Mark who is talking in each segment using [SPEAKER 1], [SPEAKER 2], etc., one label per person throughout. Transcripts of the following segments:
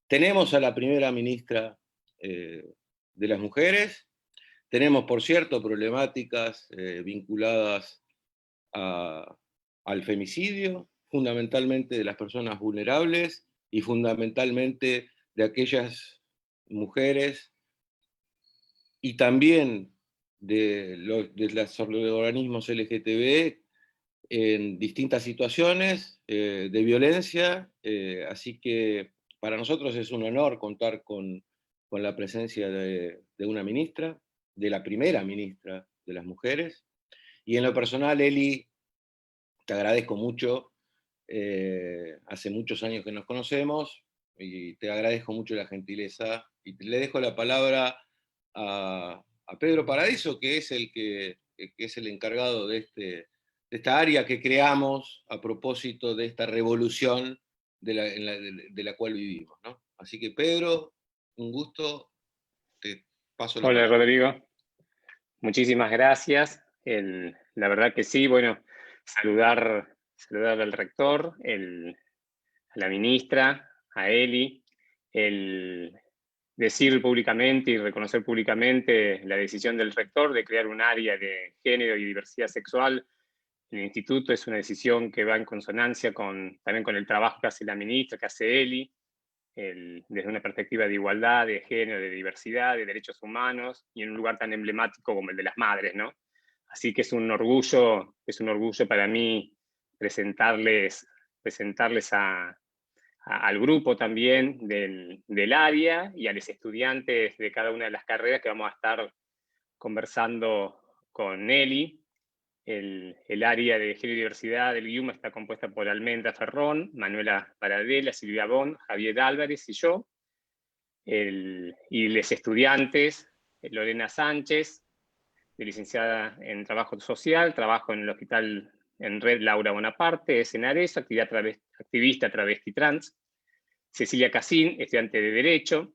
[SPEAKER 1] Tenemos a la primera ministra de las mujeres, tenemos, por cierto, problemáticas vinculadas al femicidio, fundamentalmente de las personas vulnerables y fundamentalmente de aquellas mujeres y también de los organismos LGTB en distintas situaciones de violencia, así que para nosotros es un honor contar con la presencia de una ministra, de la primera ministra de las mujeres, y en lo personal, Eli, te agradezco mucho, hace muchos años que nos conocemos, y te agradezco mucho la gentileza, y le dejo la palabra a Pedro Paradiso, que es el encargado de esta área que creamos a propósito de esta revolución de la cual vivimos, ¿no? Así que, Pedro, un gusto, te paso la
[SPEAKER 2] Hola,
[SPEAKER 1] palabra.
[SPEAKER 2] Rodrigo. Muchísimas gracias. La verdad que sí, bueno, saludar al rector, a la ministra, a Eli, el decir públicamente y reconocer públicamente la decisión del rector de crear un área de género y diversidad sexual en el instituto es una decisión que va en consonancia también con el trabajo que hace la ministra, que hace Eli, desde una perspectiva de igualdad, de género, de diversidad, de derechos humanos, y en un lugar tan emblemático como el de las madres, ¿no? Así que es un orgullo para mí presentarles al grupo también del área y a los estudiantes de cada una de las carreras que vamos a estar conversando con Nelly. El área de género y diversidad del IUMA está compuesta por Almendra Ferrón, Manuela Paradela, Silvia Bond, Javier Álvarez y yo. Y los estudiantes, Lorena Sánchez, de licenciada en Trabajo Social, trabajo en el Hospital en Red Laura Bonaparte, es en Arezo, activista travesti trans. Cecilia Casín, estudiante de Derecho,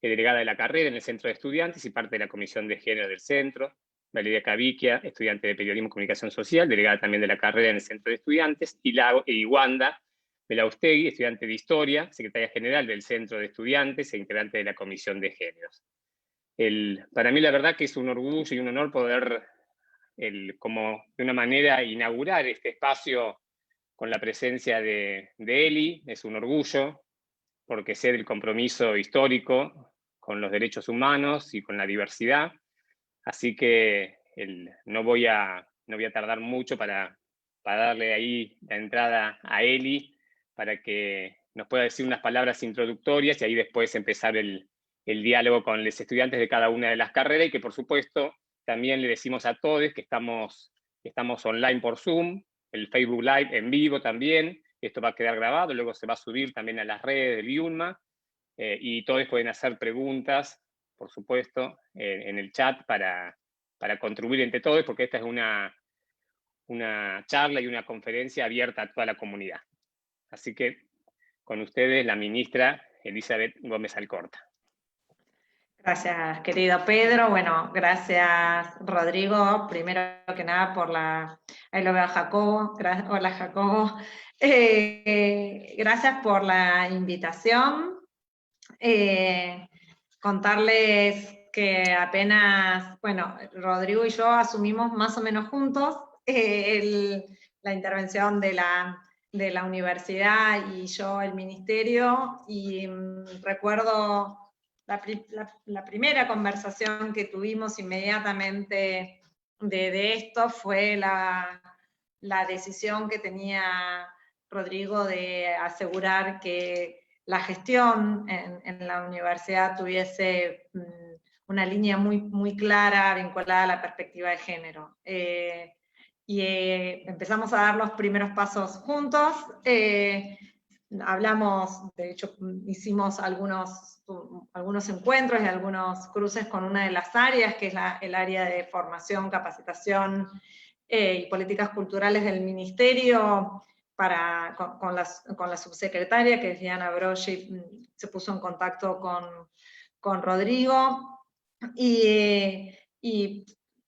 [SPEAKER 2] delegada de la carrera en el Centro de Estudiantes y parte de la Comisión de Género del Centro. Valeria Caviquia, estudiante de Periodismo y Comunicación Social, delegada también de la carrera en el Centro de Estudiantes. Y Wanda Belaustegui, estudiante de Historia, secretaria general del Centro de Estudiantes e integrante de la Comisión de Géneros. Para mí la verdad que es un orgullo y un honor poder, como de una manera, inaugurar este espacio con la presencia de Eli. Es un orgullo, porque sé del compromiso histórico con los derechos humanos y con la diversidad. Así que no voy a tardar mucho para darle ahí la entrada a Eli, para que nos pueda decir unas palabras introductorias y ahí después empezar el diálogo con los estudiantes de cada una de las carreras, y que por supuesto también le decimos a todos que estamos online por Zoom, el Facebook Live en vivo también. Esto va a quedar grabado, luego se va a subir también a las redes del IUNMA, y todos pueden hacer preguntas, por supuesto, en el chat para contribuir entre todos, porque esta es una charla y una conferencia abierta a toda la comunidad. Así que con ustedes, la ministra Elizabeth Gómez Alcorta.
[SPEAKER 3] Gracias, querido Pedro. Bueno, gracias, Rodrigo. Primero que nada por ahí lo veo a Jacobo. Hola, Jacobo. Gracias por la invitación. Contarles que apenas, bueno, Rodrigo y yo asumimos más o menos juntos la intervención de la universidad y yo el ministerio, y recuerdo la primera conversación que tuvimos inmediatamente de esto fue la decisión que tenía Rodrigo de asegurar que la gestión en la universidad tuviese una línea muy, muy clara vinculada a la perspectiva de género. Empezamos a dar los primeros pasos juntos. Hablamos, de hecho, hicimos algunos encuentros y algunos cruces con una de las áreas, que es el área de formación, capacitación y políticas culturales del ministerio, con la subsecretaria, que es Diana Broggi, se puso en contacto con Rodrigo, y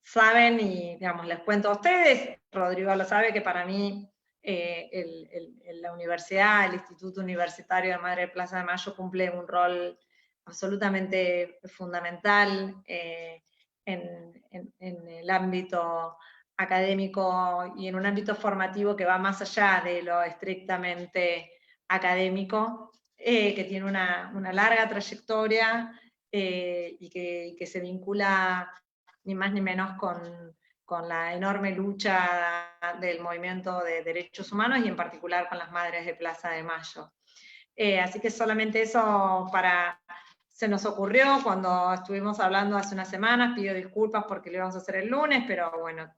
[SPEAKER 3] saben, y digamos, les cuento a ustedes, Rodrigo lo sabe, que para mí la universidad, el Instituto Universitario de Madre de Plaza de Mayo cumple un rol absolutamente fundamental en el ámbito académico y en un ámbito formativo que va más allá de lo estrictamente académico, que tiene una larga trayectoria y que se vincula ni más ni menos con la enorme lucha del movimiento de derechos humanos y en particular con las madres de Plaza de Mayo. Así que solamente eso se nos ocurrió cuando estuvimos hablando hace unas semanas, pido disculpas porque lo íbamos a hacer el lunes, pero bueno,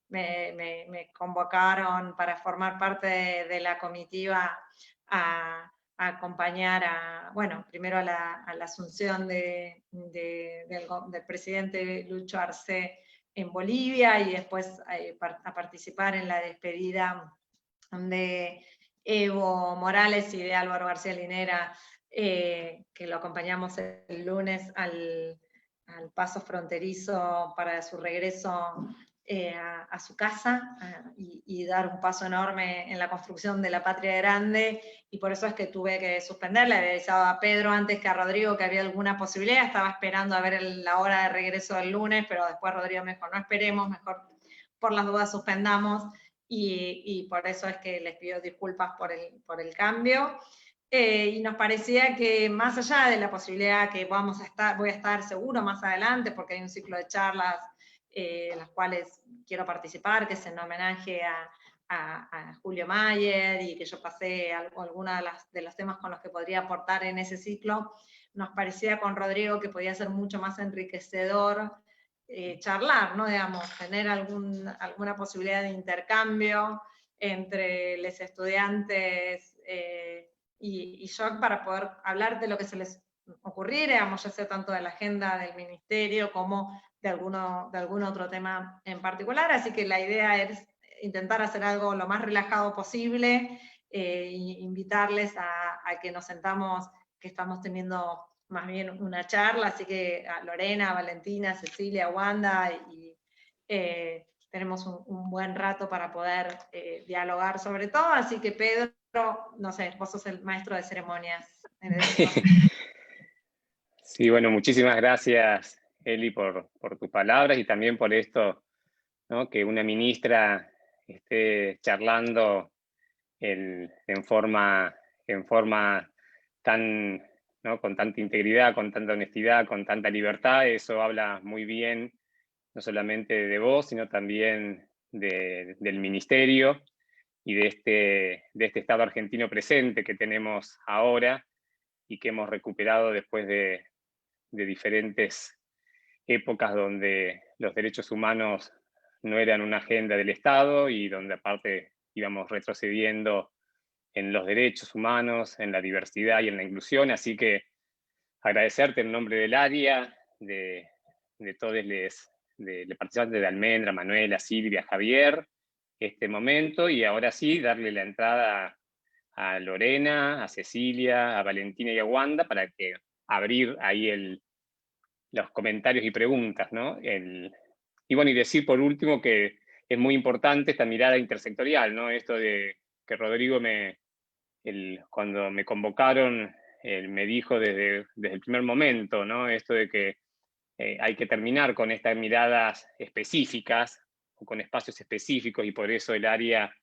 [SPEAKER 3] me convocaron para formar parte de la comitiva a acompañar primero a la asunción del presidente Lucho Arce en Bolivia y después a participar en la despedida de Evo Morales y de Álvaro García Linera, que lo acompañamos el lunes al paso fronterizo para su regreso a su casa y dar un paso enorme en la construcción de la patria grande, y por eso es que tuve que suspender. Le había avisado a Pedro antes que a Rodrigo que había alguna posibilidad, estaba esperando a ver la hora de regreso del lunes, pero después Rodrigo me dijo, no esperemos, mejor por las dudas suspendamos, y por eso es que les pido disculpas por el cambio. Y nos parecía que más allá de la posibilidad que voy a estar seguro más adelante, porque hay un ciclo de charlas en las cuales quiero participar, que es en homenaje a Julio Mayer, y que yo pasé algunos de los temas con los que podría aportar en ese ciclo, nos parecía con Rodrigo que podía ser mucho más enriquecedor charlar, ¿no? Digamos, tener alguna posibilidad de intercambio entre los estudiantes y yo, para poder hablar de lo que se les ocurriera, digamos, ya sea tanto de la agenda del ministerio como de algún otro tema en particular. Así que la idea es intentar hacer algo lo más relajado posible, e invitarles a que nos sentamos, que estamos teniendo más bien una charla, así que a Lorena, a Valentina, a Cecilia, a Wanda, y tenemos un buen rato para poder dialogar sobre todo, así que Pedro, no sé, vos sos el maestro de ceremonias.
[SPEAKER 2] Sí, bueno, muchísimas gracias, Eli, por tus palabras y también por esto, ¿no? Que una ministra esté charlando en forma tan, ¿no? Con tanta integridad, con tanta honestidad, con tanta libertad. Eso habla muy bien, no solamente de vos, sino también del ministerio y de este Estado argentino presente que tenemos ahora y que hemos recuperado después de diferentes épocas donde los derechos humanos no eran una agenda del Estado y donde aparte íbamos retrocediendo en los derechos humanos, en la diversidad y en la inclusión. Así que agradecerte en nombre del área, de todos los participantes de Almendra, Manuela, Silvia, Javier, este momento, y ahora sí darle la entrada a Lorena, a Cecilia, a Valentina y a Wanda para que abrir ahí los comentarios y preguntas, ¿no? Y bueno, y decir por último que es muy importante esta mirada intersectorial, ¿no? Esto de que Rodrigo cuando me convocaron, me dijo desde el primer momento, ¿no? Esto de que hay que terminar con estas miradas específicas, o con espacios específicos, y por eso el área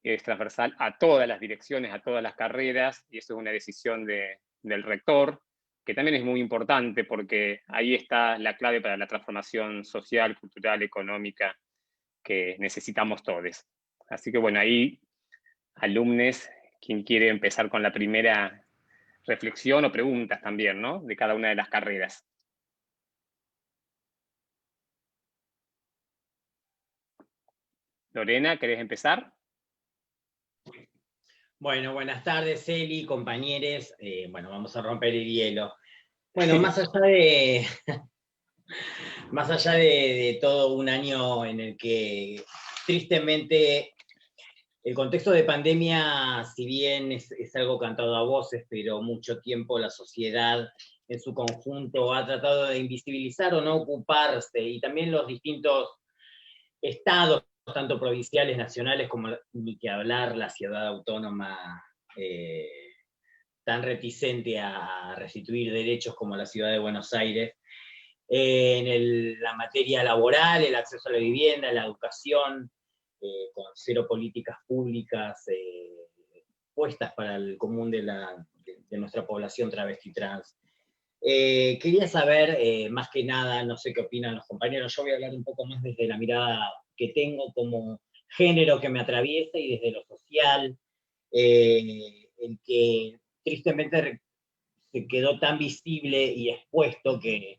[SPEAKER 2] es transversal a todas las direcciones, a todas las carreras, y eso es una decisión del rector, que también es muy importante porque ahí está la clave para la transformación social, cultural, económica que necesitamos todos. Así que bueno, ahí, alumnos, quien quiere empezar con la primera reflexión o preguntas también, ¿no? De cada una de las carreras. Lorena, ¿querés empezar?
[SPEAKER 4] Bueno, buenas tardes, Eli, compañeros. Bueno, vamos a romper el hielo. Bueno, más allá de todo un año en el que tristemente el contexto de pandemia, si bien es algo cantado a voces, pero mucho tiempo la sociedad en su conjunto ha tratado de invisibilizar o no ocuparse, y también los distintos estados tanto provinciales, nacionales, como ni que hablar la ciudad autónoma tan reticente a restituir derechos como la ciudad de Buenos Aires, la materia laboral, el acceso a la vivienda, la educación, con 0 políticas públicas puestas para el común de nuestra población travesti trans. Quería saber, más que nada, no sé qué opinan los compañeros, yo voy a hablar un poco más desde la mirada que tengo como género que me atraviesa y desde lo social, el que tristemente se quedó tan visible y expuesto que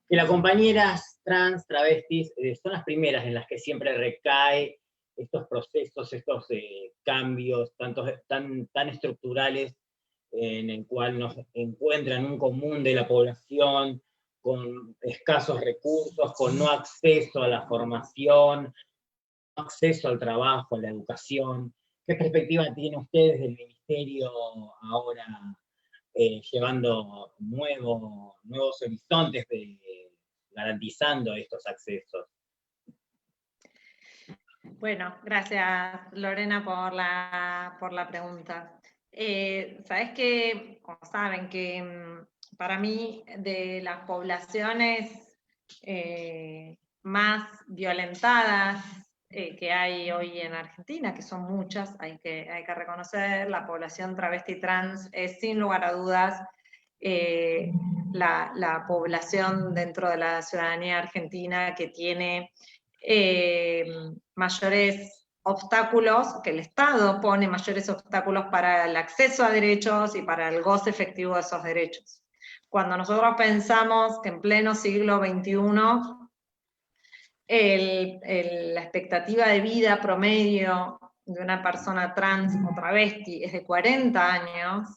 [SPEAKER 4] las compañeras trans, travestis, son las primeras en las que siempre recae estos procesos, estos cambios tan estructurales en el cual nos encuentran un común de la población con escasos recursos, con no acceso a la formación, no acceso al trabajo, a la educación. ¿Qué perspectiva tienen ustedes del Ministerio ahora llevando nuevos horizontes, garantizando estos accesos?
[SPEAKER 3] Bueno, gracias Lorena por la pregunta. Sabes que, como saben, que para mí de las poblaciones más violentadas que hay hoy en Argentina, que son muchas, hay que reconocer, la población travesti trans es sin lugar a dudas la población dentro de la ciudadanía argentina que tiene mayores obstáculos, que el Estado pone mayores obstáculos para el acceso a derechos y para el goce efectivo de esos derechos. Cuando nosotros pensamos que en pleno siglo XXI la expectativa de vida promedio de una persona trans o travesti es de 40 años,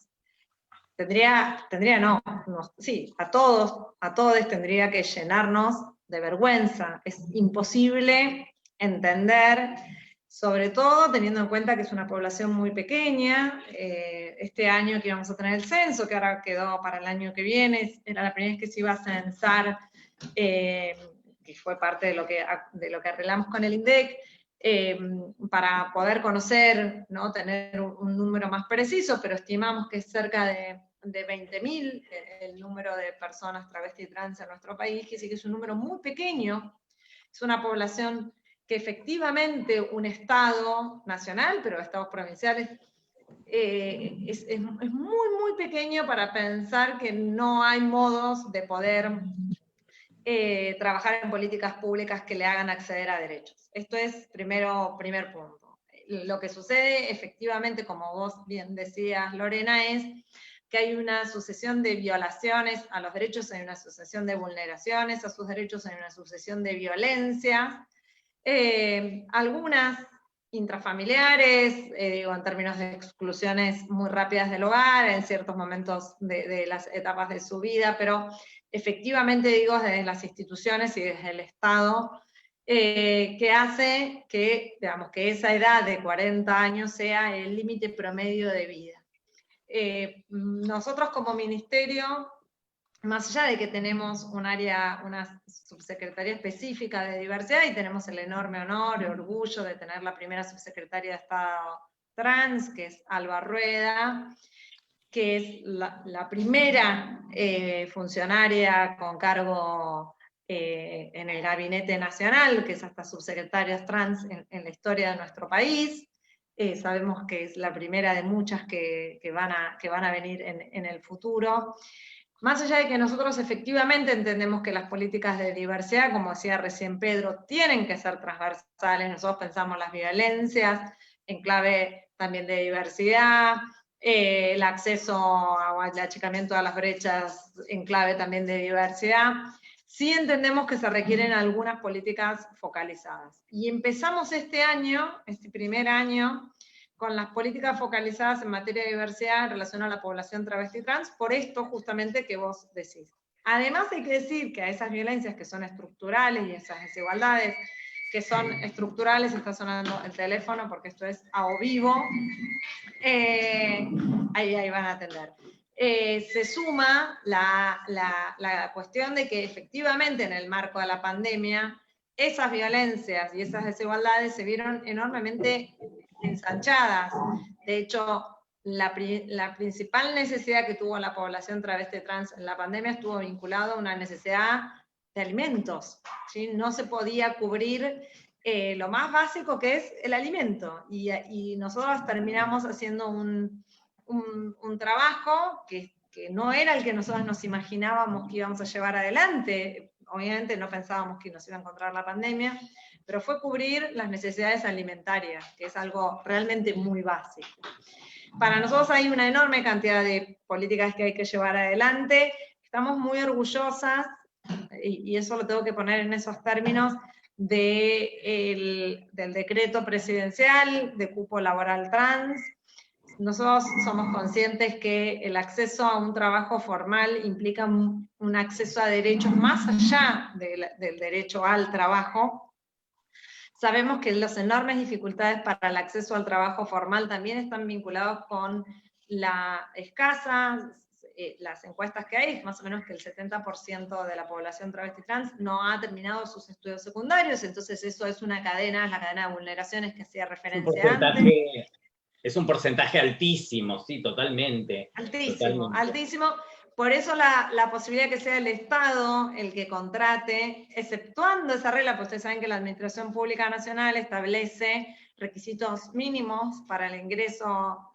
[SPEAKER 3] sí, a todos tendría que llenarnos de vergüenza. Es imposible entender, sobre todo teniendo en cuenta que es una población muy pequeña. Este año que íbamos a tener el censo, que ahora quedó para el año que viene, era la primera vez que se iba a censar, que fue parte de lo que arreglamos con el INDEC, para poder conocer, ¿no? Tener un número más preciso, pero estimamos que es cerca de 20.000 el número de personas travesti y trans en nuestro país, que sí que es un número muy pequeño, es una población que efectivamente un Estado nacional, pero estados provinciales, es muy, muy pequeño para pensar que no hay modos de poder trabajar en políticas públicas que le hagan acceder a derechos. Esto es primer punto. Lo que sucede efectivamente, como vos bien decías, Lorena, es que hay una sucesión de violaciones a los derechos, hay una sucesión de vulneraciones a sus derechos, hay una sucesión de violencias, algunas intrafamiliares, digo, en términos de exclusiones muy rápidas del hogar, en ciertos momentos de las etapas de su vida, pero efectivamente, digo, desde las instituciones y desde el Estado, que hace que, digamos, que esa edad de 40 años sea el límite promedio de vida. Nosotros como ministerio, más allá de que tenemos una subsecretaría específica de diversidad, y tenemos el enorme honor y orgullo de tener la primera subsecretaria de Estado trans, que es Alba Rueda, que es la primera funcionaria con cargo en el Gabinete Nacional, que es hasta subsecretarias trans en la historia de nuestro país. Sabemos que es la primera de muchas que van a venir en el futuro. Más allá de que nosotros efectivamente entendemos que las políticas de diversidad, como decía recién Pedro, tienen que ser transversales. Nosotros pensamos las violencias en clave también de diversidad, el acceso o el achicamiento a las brechas en clave también de diversidad. Sí entendemos que se requieren algunas políticas focalizadas. Y empezamos este primer año, con las políticas focalizadas en materia de diversidad en relación a la población travesti trans, por esto justamente que vos decís. Además hay que decir que a esas violencias que son estructurales y esas desigualdades que son estructurales, está sonando el teléfono porque esto es a vivo, ahí van a atender. Se suma la cuestión de que efectivamente en el marco de la pandemia esas violencias y esas desigualdades se vieron enormemente ensanchadas. De hecho, la principal necesidad que tuvo la población travesti trans en la pandemia estuvo vinculada a una necesidad de alimentos, ¿sí? No se podía cubrir lo más básico, que es el alimento, y nosotros terminamos haciendo un trabajo que no era el que nosotros nos imaginábamos que íbamos a llevar adelante. Obviamente no pensábamos que nos iba a encontrar la pandemia, pero fue cubrir las necesidades alimentarias, que es algo realmente muy básico. Para nosotros hay una enorme cantidad de políticas que hay que llevar adelante. Estamos muy orgullosas, y eso lo tengo que poner en esos términos, del decreto presidencial de cupo laboral trans. Nosotros somos conscientes que el acceso a un trabajo formal implica un acceso a derechos más allá del derecho al trabajo. Sabemos que las enormes dificultades para el acceso al trabajo formal también están vinculados con la escasa, las encuestas que hay, más o menos que el 70% de la población travesti trans no ha terminado sus estudios secundarios, entonces eso es una cadena, es la cadena de vulneraciones que hacía referencia antes.
[SPEAKER 4] Es un porcentaje altísimo, sí, totalmente.
[SPEAKER 3] Altísimo,
[SPEAKER 4] totalmente.
[SPEAKER 3] Altísimo. Por eso la posibilidad que sea el Estado el que contrate, exceptuando esa regla, pues ustedes saben que la Administración Pública Nacional establece requisitos mínimos para el ingreso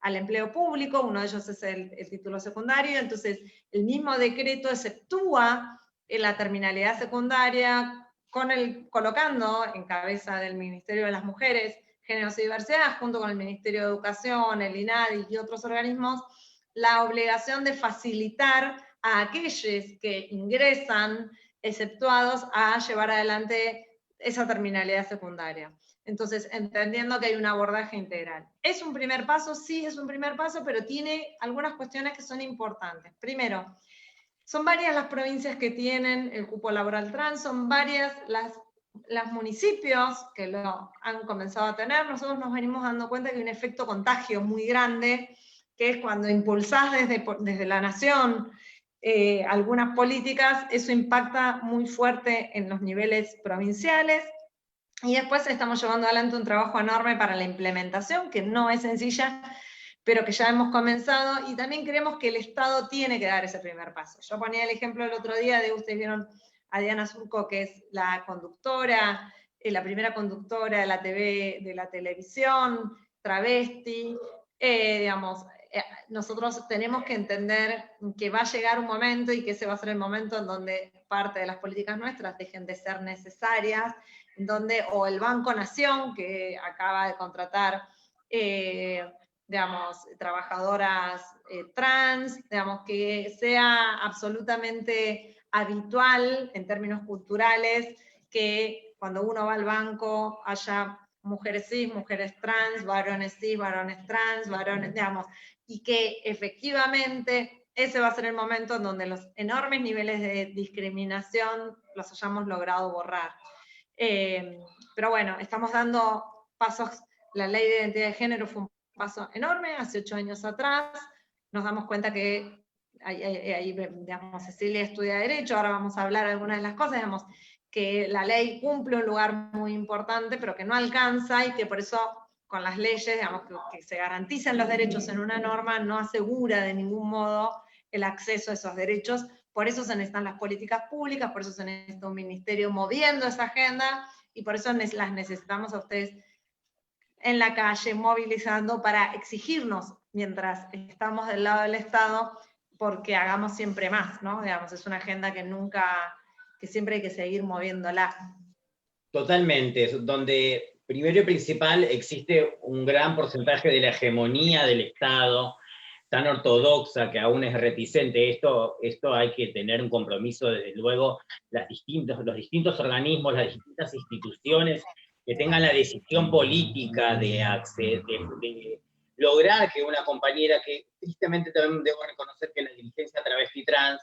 [SPEAKER 3] al empleo público, uno de ellos es el título secundario, entonces el mismo decreto exceptúa la terminalidad secundaria, colocando en cabeza del Ministerio de las Mujeres, Géneros y Diversidad, junto con el Ministerio de Educación, el INADI y otros organismos, la obligación de facilitar a aquellos que ingresan exceptuados a llevar adelante esa terminalidad secundaria. Entonces, entendiendo que hay un abordaje integral. ¿Es un primer paso? Sí, es un primer paso, pero tiene algunas cuestiones que son importantes. Primero, son varias las provincias que tienen el cupo laboral trans, son varias los municipios que lo han comenzado a tener. Nosotros nos venimos dando cuenta que hay un efecto contagio muy grande, que es cuando impulsás desde la nación algunas políticas, eso impacta muy fuerte en los niveles provinciales, y después estamos llevando adelante un trabajo enorme para la implementación, que no es sencilla, pero que ya hemos comenzado, y también creemos que el Estado tiene que dar ese primer paso. Yo ponía el ejemplo el otro día de, ustedes vieron a Diana Surco, que es la conductora, la primera conductora de la TV, de la televisión, travesti, digamos, nosotros tenemos que entender que va a llegar un momento, y que ese va a ser el momento en donde parte de las políticas nuestras dejen de ser necesarias, en donde, o el Banco Nación, que acaba de contratar, digamos, trabajadoras trans, digamos, que sea absolutamente habitual en términos culturales que cuando uno va al banco haya mujeres cis, mujeres trans, varones cis, varones trans, varones, digamos, y que efectivamente ese va a ser el momento en donde los enormes niveles de discriminación los hayamos logrado borrar. Pero bueno, estamos dando pasos. La ley de identidad de género fue un paso enorme hace 8 años atrás. Nos damos cuenta que ahí, digamos, Cecilia estudia Derecho, ahora vamos a hablar algunas de las cosas, digamos, que la ley cumple un lugar muy importante, pero que no alcanza, y que por eso con las leyes, digamos, que se garanticen los derechos en una norma no asegura de ningún modo el acceso a esos derechos. Por eso se necesitan las políticas públicas, por eso se necesita un ministerio moviendo esa agenda, y por eso las necesitamos a ustedes en la calle, movilizando para exigirnos, mientras estamos del lado del Estado, porque hagamos siempre más, ¿no? Digamos, es una agenda que siempre hay que seguir moviéndola.
[SPEAKER 4] Totalmente, donde primero y principal existe un gran porcentaje de la hegemonía del Estado, tan ortodoxa que aún es reticente. Esto hay que tener un compromiso, desde luego, los distintos organismos, las distintas instituciones que tengan la decisión política de lograr que una compañera, que tristemente también debo reconocer que la dirigencia travesti trans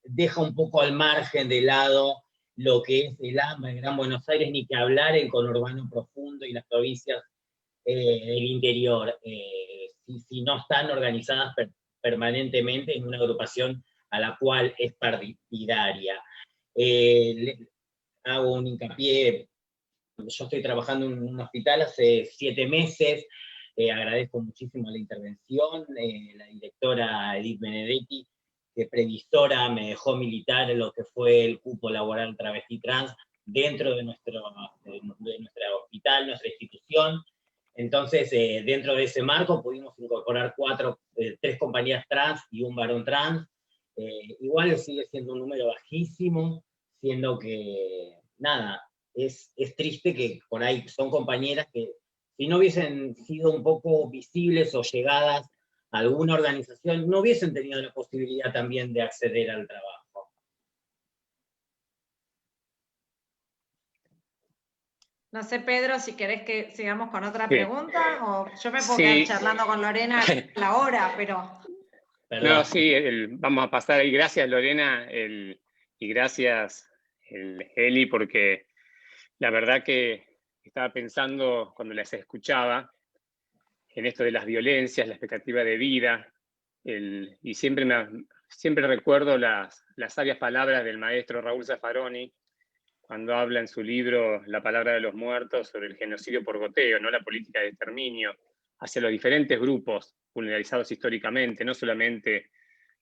[SPEAKER 4] deja un poco al margen de lado lo que es el AMBA, el Gran Buenos Aires, ni que hablar en conurbano profundo y las provincias del interior, si no están organizadas permanentemente en una agrupación a la cual es partidaria. hago un hincapié. Yo estoy trabajando en un hospital hace 7 meses, agradezco muchísimo la intervención, la directora Edith Benedetti, que previsora, me dejó militar en lo que fue el cupo laboral travesti trans dentro de nuestro hospital, nuestra institución. Entonces, dentro de ese marco pudimos incorporar 3 compañeras trans y un varón trans. Igual sigue siendo un número bajísimo, siendo que, nada, es triste que por ahí son compañeras que si no hubiesen sido un poco visibles o llegadas a alguna organización, no hubiesen tenido la posibilidad también de acceder al trabajo.
[SPEAKER 3] No sé, Pedro, si querés que sigamos con otra
[SPEAKER 2] Sí.
[SPEAKER 3] pregunta, o yo me puedo
[SPEAKER 2] Sí.
[SPEAKER 3] quedar charlando con Lorena la hora, pero...
[SPEAKER 4] Perdón.
[SPEAKER 2] No, sí, vamos a pasar ahí. Gracias, Lorena, y gracias, Eli, porque la verdad que estaba pensando, cuando las escuchaba, en esto de las violencias, la expectativa de vida, y siempre recuerdo las sabias palabras del maestro Raúl Zaffaroni, cuando habla en su libro La palabra de los muertos sobre el genocidio por goteo, ¿no? La política de exterminio hacia los diferentes grupos vulnerabilizados históricamente, no solamente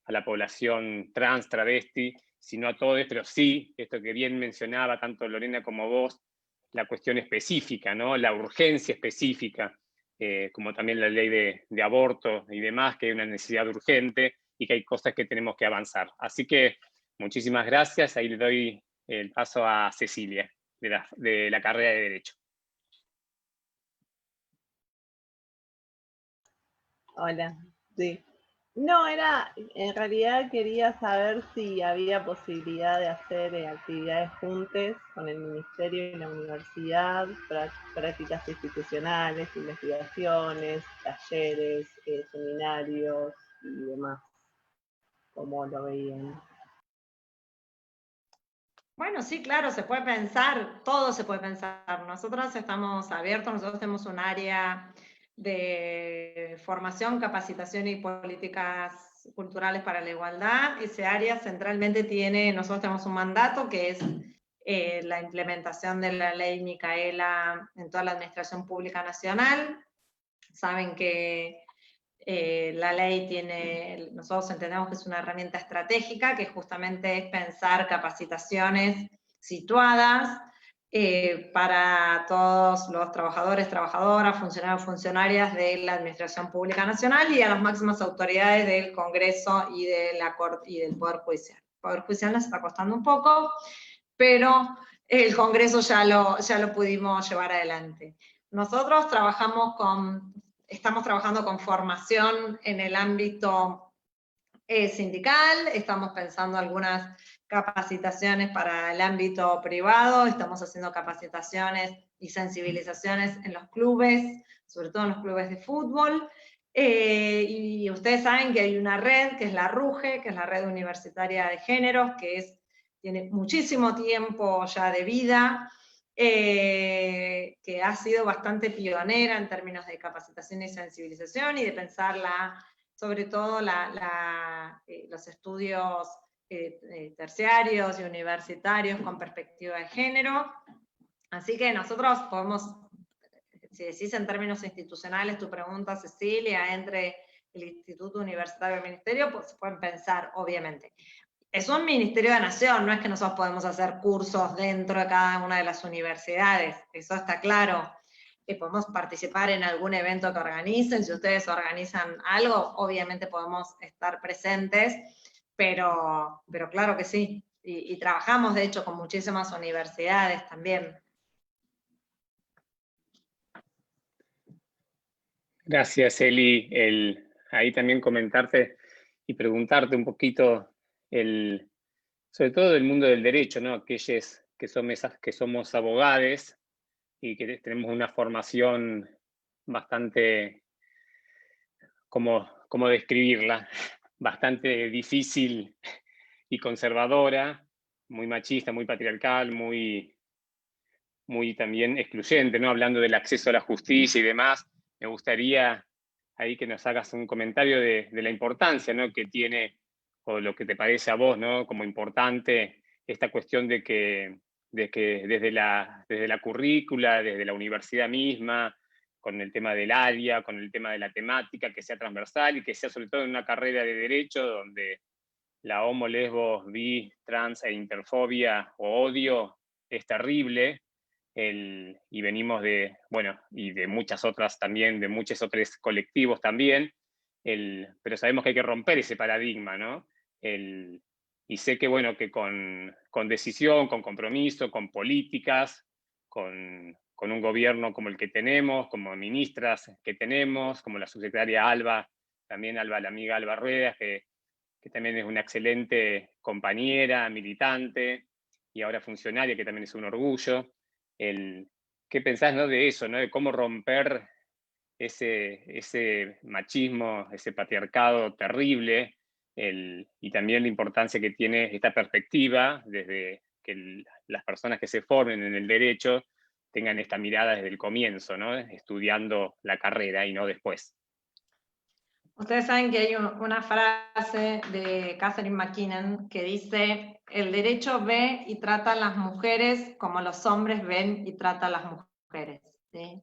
[SPEAKER 2] a la población trans, travesti, sino a todos, pero sí, esto que bien mencionaba tanto Lorena como vos, la cuestión específica, ¿no? La urgencia específica, como también la ley de aborto y demás, que hay una necesidad urgente y que hay cosas que tenemos que avanzar. Así que muchísimas gracias, ahí le doy el paso a Cecilia, de la carrera de Derecho.
[SPEAKER 5] Hola, sí. No, en realidad quería saber si había posibilidad de hacer actividades juntas con el Ministerio y la universidad, prácticas institucionales, investigaciones, talleres, seminarios y demás, como lo veían.
[SPEAKER 3] Bueno, sí, claro, se puede pensar, todo se puede pensar. Nosotros estamos abiertos, nosotros tenemos un área de formación, capacitación y políticas culturales para la igualdad. Ese área centralmente nosotros tenemos un mandato que es la implementación de la ley Micaela en toda la administración pública nacional. Saben que la ley nosotros entendemos que es una herramienta estratégica, que justamente es pensar capacitaciones situadas para todos los trabajadores, trabajadoras, funcionarios, funcionarias de la Administración Pública Nacional y a las máximas autoridades del Congreso y de la Corte y del Poder Judicial. El Poder Judicial nos está costando un poco, pero el Congreso ya lo pudimos llevar adelante. Nosotros estamos trabajando con formación en el ámbito sindical, estamos pensando algunas capacitaciones para el ámbito privado, estamos haciendo capacitaciones y sensibilizaciones en los clubes, sobre todo en los clubes de fútbol, y ustedes saben que hay una red, que es la RUGE, que es la Red Universitaria de Géneros, que tiene muchísimo tiempo ya de vida, que ha sido bastante pionera en términos de capacitación y sensibilización y de pensar sobre todo los estudios terciarios y universitarios con perspectiva de género. Así que nosotros podemos, si decís en términos institucionales tu pregunta, Cecilia, entre el Instituto Universitario y el Ministerio, pues se pueden pensar, obviamente. Es un Ministerio de Nación, no es que nosotros podemos hacer cursos dentro de cada una de las universidades, eso está claro. Podemos participar en algún evento que organicen, si ustedes organizan algo, obviamente podemos estar presentes, pero claro que sí, y trabajamos de hecho con muchísimas universidades también.
[SPEAKER 2] Gracias, Eli. Ahí también comentarte y preguntarte un poquito, sobre todo del mundo del derecho, ¿no? Aquellos que somos abogados y que tenemos una formación bastante, ¿cómo describirla? Bastante difícil y conservadora, muy machista, muy patriarcal, muy también excluyente, ¿no? Hablando del acceso a la justicia y demás. Me gustaría ahí que nos hagas un comentario de la importancia, ¿no? que tiene, o lo que te parece a vos, ¿no? como importante, esta cuestión de que de que desde la currícula, desde la universidad misma, con el tema del área, con el tema de la temática, que sea transversal y que sea sobre todo en una carrera de derecho donde la homo, lesbo, bi, trans e interfobia o odio es terrible, y venimos de, bueno, y de muchas otras también, de muchos otros colectivos también, pero sabemos que hay que romper ese paradigma, ¿no? Y sé que, bueno, que con decisión, con compromiso, con políticas, con un gobierno como el que tenemos, como ministras que tenemos, como la subsecretaria Alba, también Alba, la amiga Alba Ruedas, que también es una excelente compañera, militante, y ahora funcionaria, que también es un orgullo. ¿Qué pensás, no, de eso, ¿no? De cómo romper ese machismo, ese patriarcado terrible, y también la importancia que tiene esta perspectiva, desde que las personas que se formen en el derecho tengan esta mirada desde el comienzo, ¿no? Estudiando la carrera y no después.
[SPEAKER 3] Ustedes saben que hay una frase de Catherine McKinnon que dice: el derecho ve y trata a las mujeres como los hombres ven y tratan a las mujeres, ¿sí?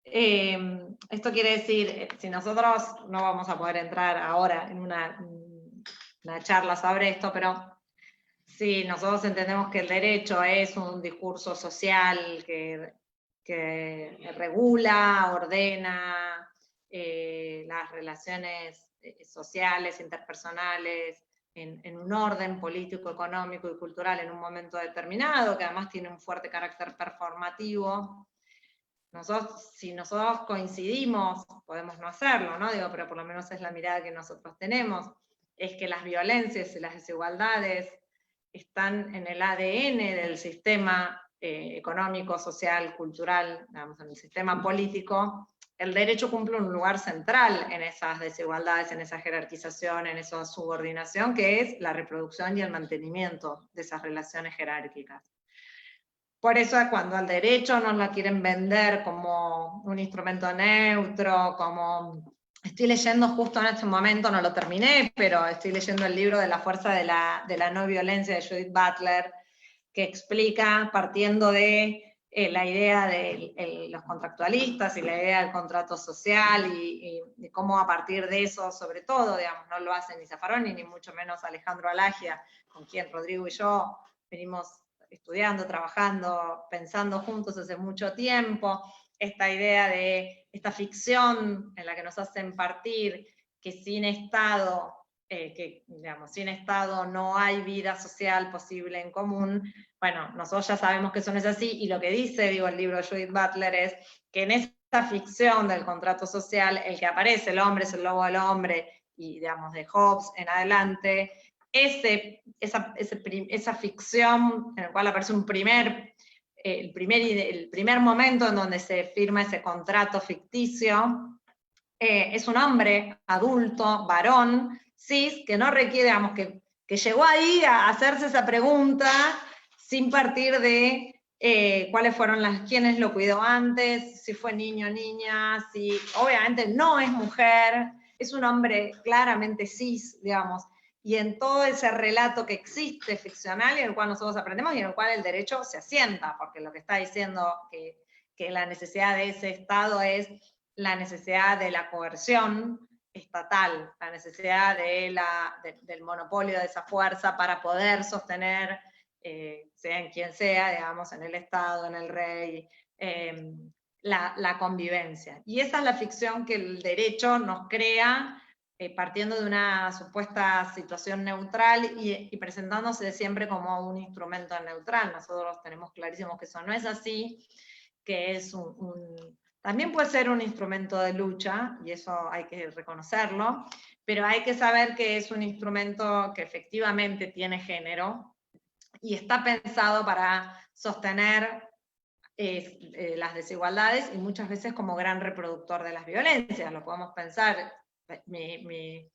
[SPEAKER 3] Esto quiere decir, si nosotros no vamos a poder entrar ahora en una charla sobre esto, pero si nosotros entendemos que el derecho es un discurso social que regula, ordena las relaciones sociales, interpersonales, en un orden político, económico y cultural en un momento determinado, que además tiene un fuerte carácter performativo. Si nosotros coincidimos, podemos no hacerlo, ¿no? Digo, pero por lo menos es la mirada que nosotros tenemos, es que las violencias y las desigualdades están en el ADN del sistema económico, social, cultural, digamos, en el sistema político. El derecho cumple un lugar central en esas desigualdades, en esa jerarquización, en esa subordinación, que es la reproducción y el mantenimiento de esas relaciones jerárquicas. Por eso cuando al derecho nos la quieren vender como un instrumento neutro, como... Estoy leyendo justo en este momento, no lo terminé, pero estoy leyendo el libro de La fuerza de la no violencia de Judith Butler, que explica, partiendo de la idea de los contractualistas y la idea del contrato social y cómo a partir de eso, sobre todo, digamos, no lo hace ni Zaffaroni, ni mucho menos Alejandro Alagia, con quien Rodrigo y yo venimos estudiando, trabajando, pensando juntos hace mucho tiempo, esta idea de esta ficción en la que nos hacen partir que sin Estado, sin Estado no hay vida social posible en común. Bueno, nosotros ya sabemos que eso no es así, y lo que dice, el libro de Judith Butler es que en esta ficción del contrato social, el que aparece, el hombre es el lobo del hombre, y digamos de Hobbes en adelante, esa ficción en la cual aparece el primer momento en donde se firma ese contrato ficticio, es un hombre adulto, varón, cis, que no requiere, digamos, que llegó ahí a hacerse esa pregunta sin partir de cuáles fueron quiénes lo cuidó antes, si fue niño o niña, si obviamente no es mujer, es un hombre claramente cis, digamos, y en todo ese relato que existe ficcional y en el cual nosotros aprendemos y en el cual el derecho se asienta, porque lo que está diciendo que la necesidad de ese Estado es la necesidad de la coerción estatal, la necesidad del monopolio de esa fuerza para poder sostener, sea en quien sea, digamos, en el Estado, en el rey, la convivencia. Y esa es la ficción que el derecho nos crea, partiendo de una supuesta situación neutral y presentándose siempre como un instrumento neutral. Nosotros tenemos clarísimo que eso no es así, que es también puede ser un instrumento de lucha, y eso hay que reconocerlo, pero hay que saber que es un instrumento que efectivamente tiene género y está pensado para sostener las desigualdades y muchas veces como gran reproductor de las violencias. Lo podemos pensar, mi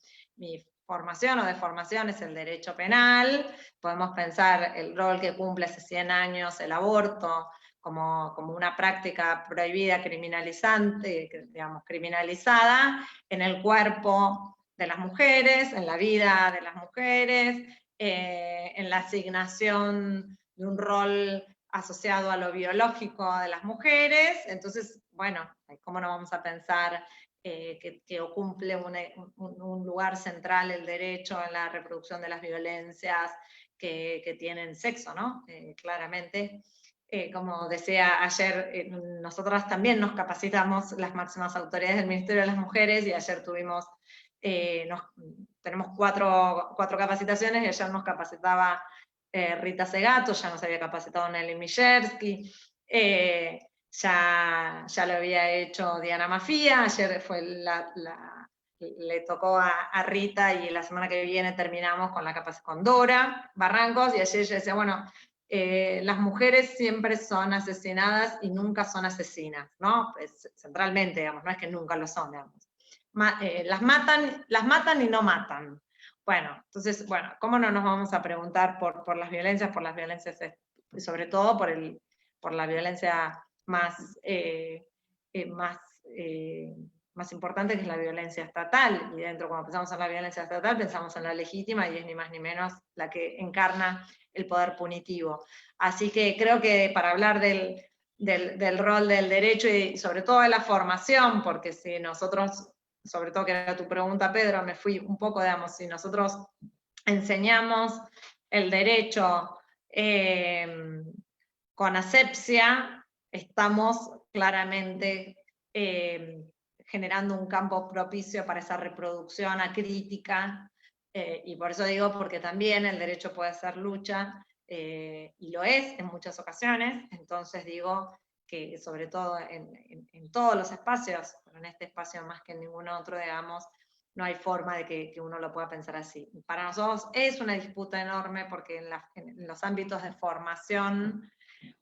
[SPEAKER 3] formación o deformación es el derecho penal, podemos pensar el rol que cumple hace 100 años el aborto, como una práctica prohibida, criminalizante, digamos, criminalizada en el cuerpo de las mujeres, en la vida de las mujeres, en la asignación un rol asociado a lo biológico de las mujeres, entonces, bueno, ¿cómo no vamos a pensar que ocupe un lugar central el derecho en la reproducción de las violencias que tienen sexo, ¿no? Claramente. Como decía ayer, nosotras también nos capacitamos, las máximas autoridades del Ministerio de las Mujeres, y ayer tenemos 4 capacitaciones, y ayer nos capacitaba Rita Segato, ya nos había capacitado Nelly Mijersky, ya lo había hecho Diana Mafía, ayer le tocó a Rita, y la semana que viene terminamos con Dora Barrancos, y ayer ella decía, bueno, las mujeres siempre son asesinadas y nunca son asesinas, ¿no? Pues, centralmente, digamos, no es que nunca lo son, digamos. Las matan y no matan. Bueno, entonces, bueno, ¿cómo no nos vamos a preguntar por las violencias, y sobre todo por la violencia más importante, que es la violencia estatal? Y dentro, cuando pensamos en la violencia estatal, pensamos en la legítima, y es ni más ni menos la que encarna el poder punitivo. Así que creo que para hablar del rol del derecho, y sobre todo de la formación, porque si nosotros, sobre todo que era tu pregunta, Pedro, me fui un poco, digamos, si nosotros enseñamos el derecho con asepsia, estamos claramente generando un campo propicio para esa reproducción acrítica, y por eso digo, porque también el derecho puede ser lucha, y lo es en muchas ocasiones. Entonces digo que sobre todo en todos los espacios, pero en este espacio más que en ningún otro, digamos, no hay forma de que uno lo pueda pensar así. Para nosotros es una disputa enorme, porque en los ámbitos de formación,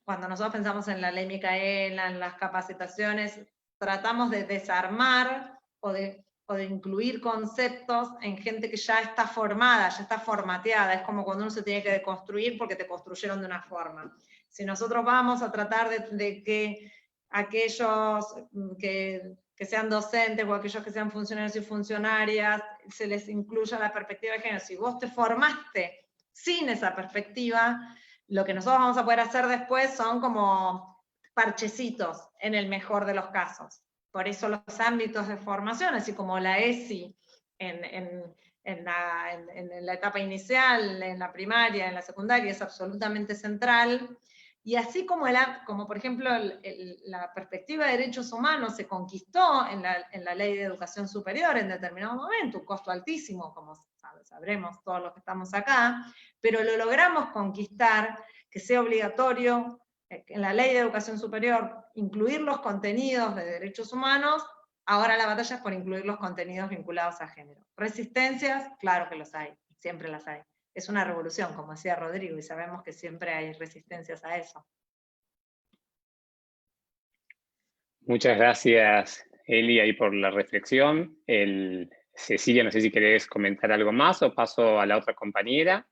[SPEAKER 3] cuando nosotros pensamos en la ley Micaela, en las capacitaciones, tratamos de desarmar o de incluir conceptos en gente que ya está formada, ya está formateada. Es como cuando uno se tiene que deconstruir porque te construyeron de una forma. Si nosotros vamos a tratar de que aquellos que sean docentes, o aquellos que sean funcionarios y funcionarias, se les incluya la perspectiva de género, si vos te formaste sin esa perspectiva, lo que nosotros vamos a poder hacer después son como parchecitos, en el mejor de los casos. Por eso los ámbitos de formación, así como la ESI en la etapa inicial, en la primaria, en la secundaria, es absolutamente central. Y así como por ejemplo la perspectiva de derechos humanos se conquistó en la Ley de Educación Superior en determinado momento, un costo altísimo, como sabremos todos los que estamos acá, pero lo logramos conquistar, que sea obligatorio en la Ley de Educación Superior incluir los contenidos de derechos humanos. Ahora la batalla es por incluir los contenidos vinculados a género. Resistencias, claro que los hay, siempre las hay. Es una revolución, como decía Rodrigo, y sabemos que siempre hay resistencias a eso.
[SPEAKER 2] Muchas gracias, Eli, ahí por la reflexión. Cecilia, no sé si querés comentar algo más o paso a la otra compañera.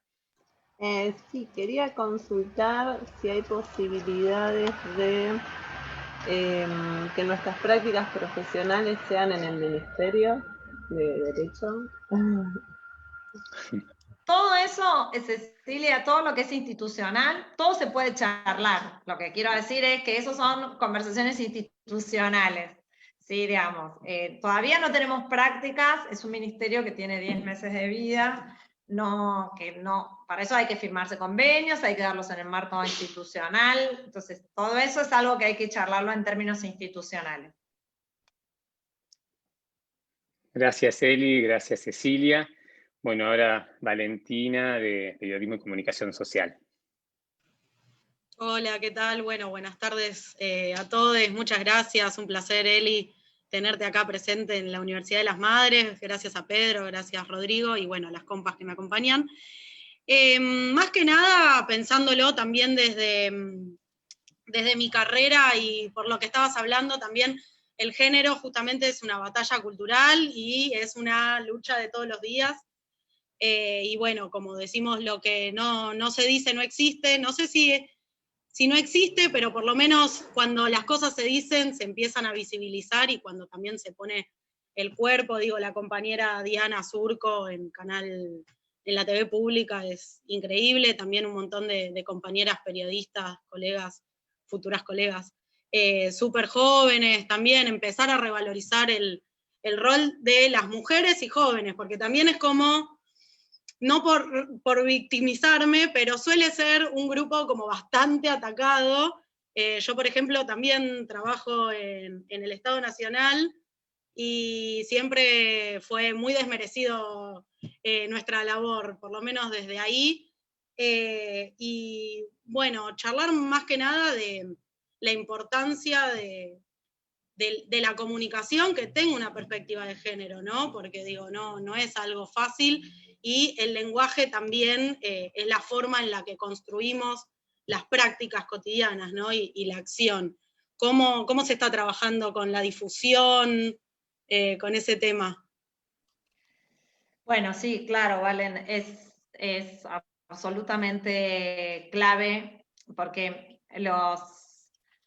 [SPEAKER 5] Sí, quería consultar si hay posibilidades de que nuestras prácticas profesionales sean en el Ministerio de Derecho.
[SPEAKER 3] Todo eso, Cecilia, todo lo que es institucional, todo se puede charlar. Lo que quiero decir es que eso son conversaciones institucionales. Sí, digamos, todavía no tenemos prácticas, es un ministerio que tiene 10 meses de vida, para eso hay que firmarse convenios, hay que darlos en el marco institucional, entonces todo eso es algo que hay que charlarlo en términos institucionales.
[SPEAKER 2] Gracias, Eli, gracias, Cecilia. Bueno, ahora Valentina, de Periodismo y Comunicación Social.
[SPEAKER 6] Hola, ¿qué tal? Bueno, buenas tardes a todos. Muchas gracias, un placer, Eli, tenerte acá presente en la Universidad de las Madres. Gracias a Pedro, gracias Rodrigo, y bueno, a las compas que me acompañan. Más que nada, pensándolo también desde mi carrera y por lo que estabas hablando también, el género justamente es una batalla cultural y es una lucha de todos los días. Y bueno, como decimos, lo que no se dice no existe. No sé si no existe, pero por lo menos cuando las cosas se dicen se empiezan a visibilizar, y cuando también se pone el cuerpo, digo, la compañera Diana Surco en Canal en la TV pública es increíble, también un montón de compañeras periodistas, colegas, futuras colegas, súper jóvenes, también empezar a revalorizar el rol de las mujeres y jóvenes, porque también es como, no por victimizarme, pero suele ser un grupo como bastante atacado. Yo, por ejemplo, también trabajo en el Estado Nacional, y siempre fue muy desmerecido nuestra labor, por lo menos desde ahí. Y bueno, charlar más que nada de la importancia de la comunicación que tenga una perspectiva de género, ¿no? Porque digo, no es algo fácil, y el lenguaje también es la forma en la que construimos las prácticas cotidianas, ¿no? Y la acción. ¿Cómo se está trabajando con la difusión, con ese tema?
[SPEAKER 3] Bueno, sí, claro, Valen, es absolutamente clave, porque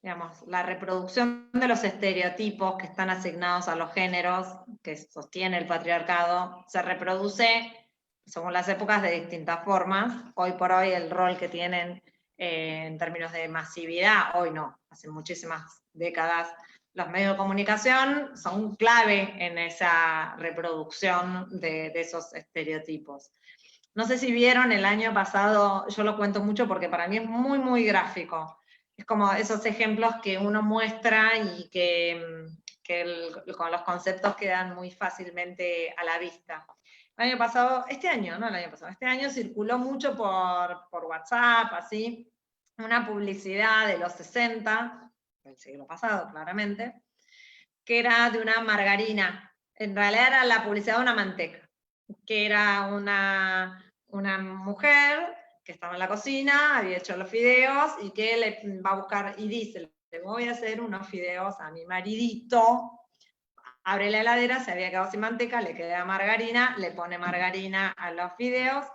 [SPEAKER 3] digamos, la reproducción de los estereotipos que están asignados a los géneros, que sostiene el patriarcado, se reproduce según las épocas de distintas formas. Hoy por hoy el rol que tienen en términos de masividad, hoy no, hace muchísimas décadas, los medios de comunicación son clave en esa reproducción de esos estereotipos. No sé si vieron el año pasado, yo lo cuento mucho porque para mí es muy, muy gráfico. Es como esos ejemplos que uno muestra y que con los conceptos quedan muy fácilmente a la vista. El año pasado, este año circuló mucho por WhatsApp, así, una publicidad de los 60, del siglo pasado, claramente, que era de una margarina. En realidad era la publicidad de una manteca, que era una mujer que estaba en la cocina, había hecho los fideos, y que le va a buscar, y dice, le voy a hacer unos fideos a mi maridito. Abre la heladera, se había quedado sin manteca, le queda margarina, le pone margarina a los fideos.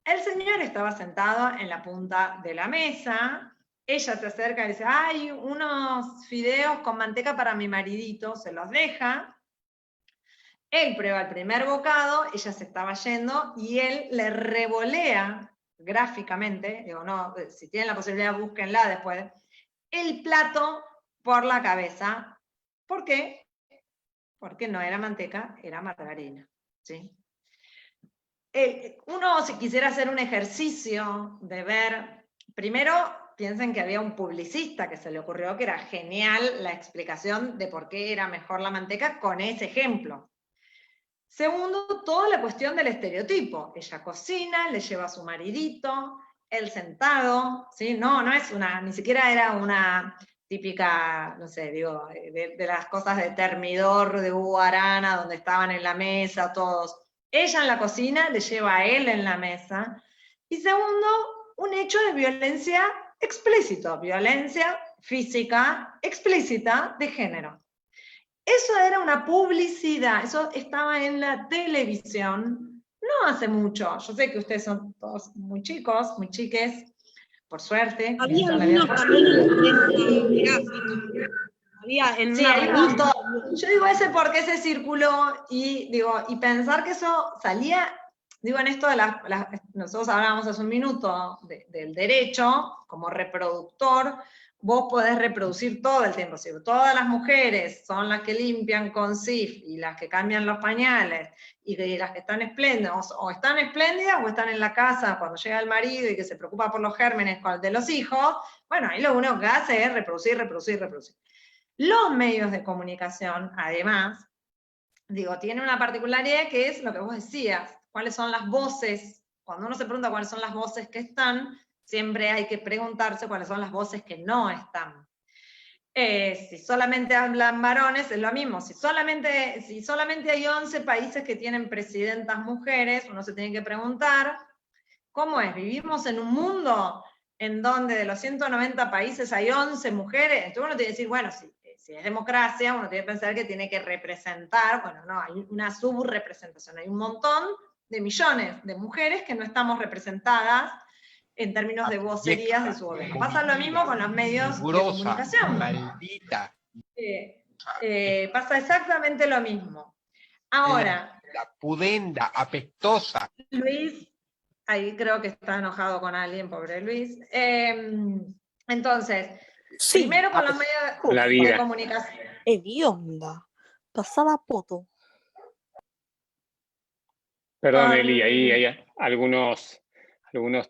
[SPEAKER 3] El señor estaba sentado en la punta de la mesa, ella se acerca y dice, hay unos fideos con manteca para mi maridito, se los deja. Él prueba el primer bocado, ella se estaba yendo, y él le revolea gráficamente, digo, no, si tienen la posibilidad búsquenla después, el plato por la cabeza. ¿Por qué? Porque no era manteca, era margarina, ¿sí? Uno, si quisiera hacer un ejercicio de ver, primero piensen que había un publicista que se le ocurrió que era genial la explicación de por qué era mejor la manteca con ese ejemplo. Segundo, toda la cuestión del estereotipo. Ella cocina, le lleva a su maridito, él sentado, ¿sí? No es ni siquiera era una típica, no sé, digo, de las cosas de Termidor, de Hugo Arana, donde estaban en la mesa todos. Ella en la cocina, le lleva a él en la mesa. Y segundo, un hecho de violencia explícito, violencia física explícita de género. Eso era una publicidad, eso estaba en la televisión, no hace mucho. Yo sé que ustedes son todos muy chicos, muy chiques, por suerte.
[SPEAKER 6] Había algunos también en la prensa gráfica. Había en una revista.
[SPEAKER 3] Yo digo ese porque ese circuló, y pensar que eso salía, digo, en esto de nosotros hablábamos hace un minuto del derecho como reproductor. Vos podés reproducir todo el tiempo. Si todas las mujeres son las que limpian con SIF, y las que cambian los pañales, y las que están espléndidas, o están espléndidas, o están en la casa cuando llega el marido y que se preocupa por los gérmenes de los hijos, bueno, ahí lo único que hace es reproducir, reproducir, reproducir. Los medios de comunicación, además, tienen una particularidad que es lo que vos decías, cuáles son las voces. Cuando uno se pregunta cuáles son las voces que están, siempre hay que preguntarse cuáles son las voces que no están. Si solamente hablan varones, es lo mismo. Si solamente hay 11 países que tienen presidentas mujeres, uno se tiene que preguntar, ¿cómo es? ¿Vivimos en un mundo en donde de los 190 países hay 11 mujeres? Entonces uno tiene que decir, bueno, si es democracia, uno tiene que pensar que tiene que representar, bueno, no, hay una subrepresentación, hay un montón de millones de mujeres que no estamos representadas en términos de vocerías de su gobierno. Pasa lo mismo con los medios de comunicación.
[SPEAKER 7] Maldita.
[SPEAKER 3] Pasa exactamente lo mismo. Ahora,
[SPEAKER 7] pudenda, apestosa.
[SPEAKER 3] Luis, ahí creo que está enojado con alguien, pobre Luis. Entonces,
[SPEAKER 8] Sí,
[SPEAKER 3] primero con los
[SPEAKER 2] La
[SPEAKER 3] medios de
[SPEAKER 2] vida.
[SPEAKER 3] comunicación.
[SPEAKER 8] hedionda. Pasada poto.
[SPEAKER 2] Perdón, Eli, ahí hay algunos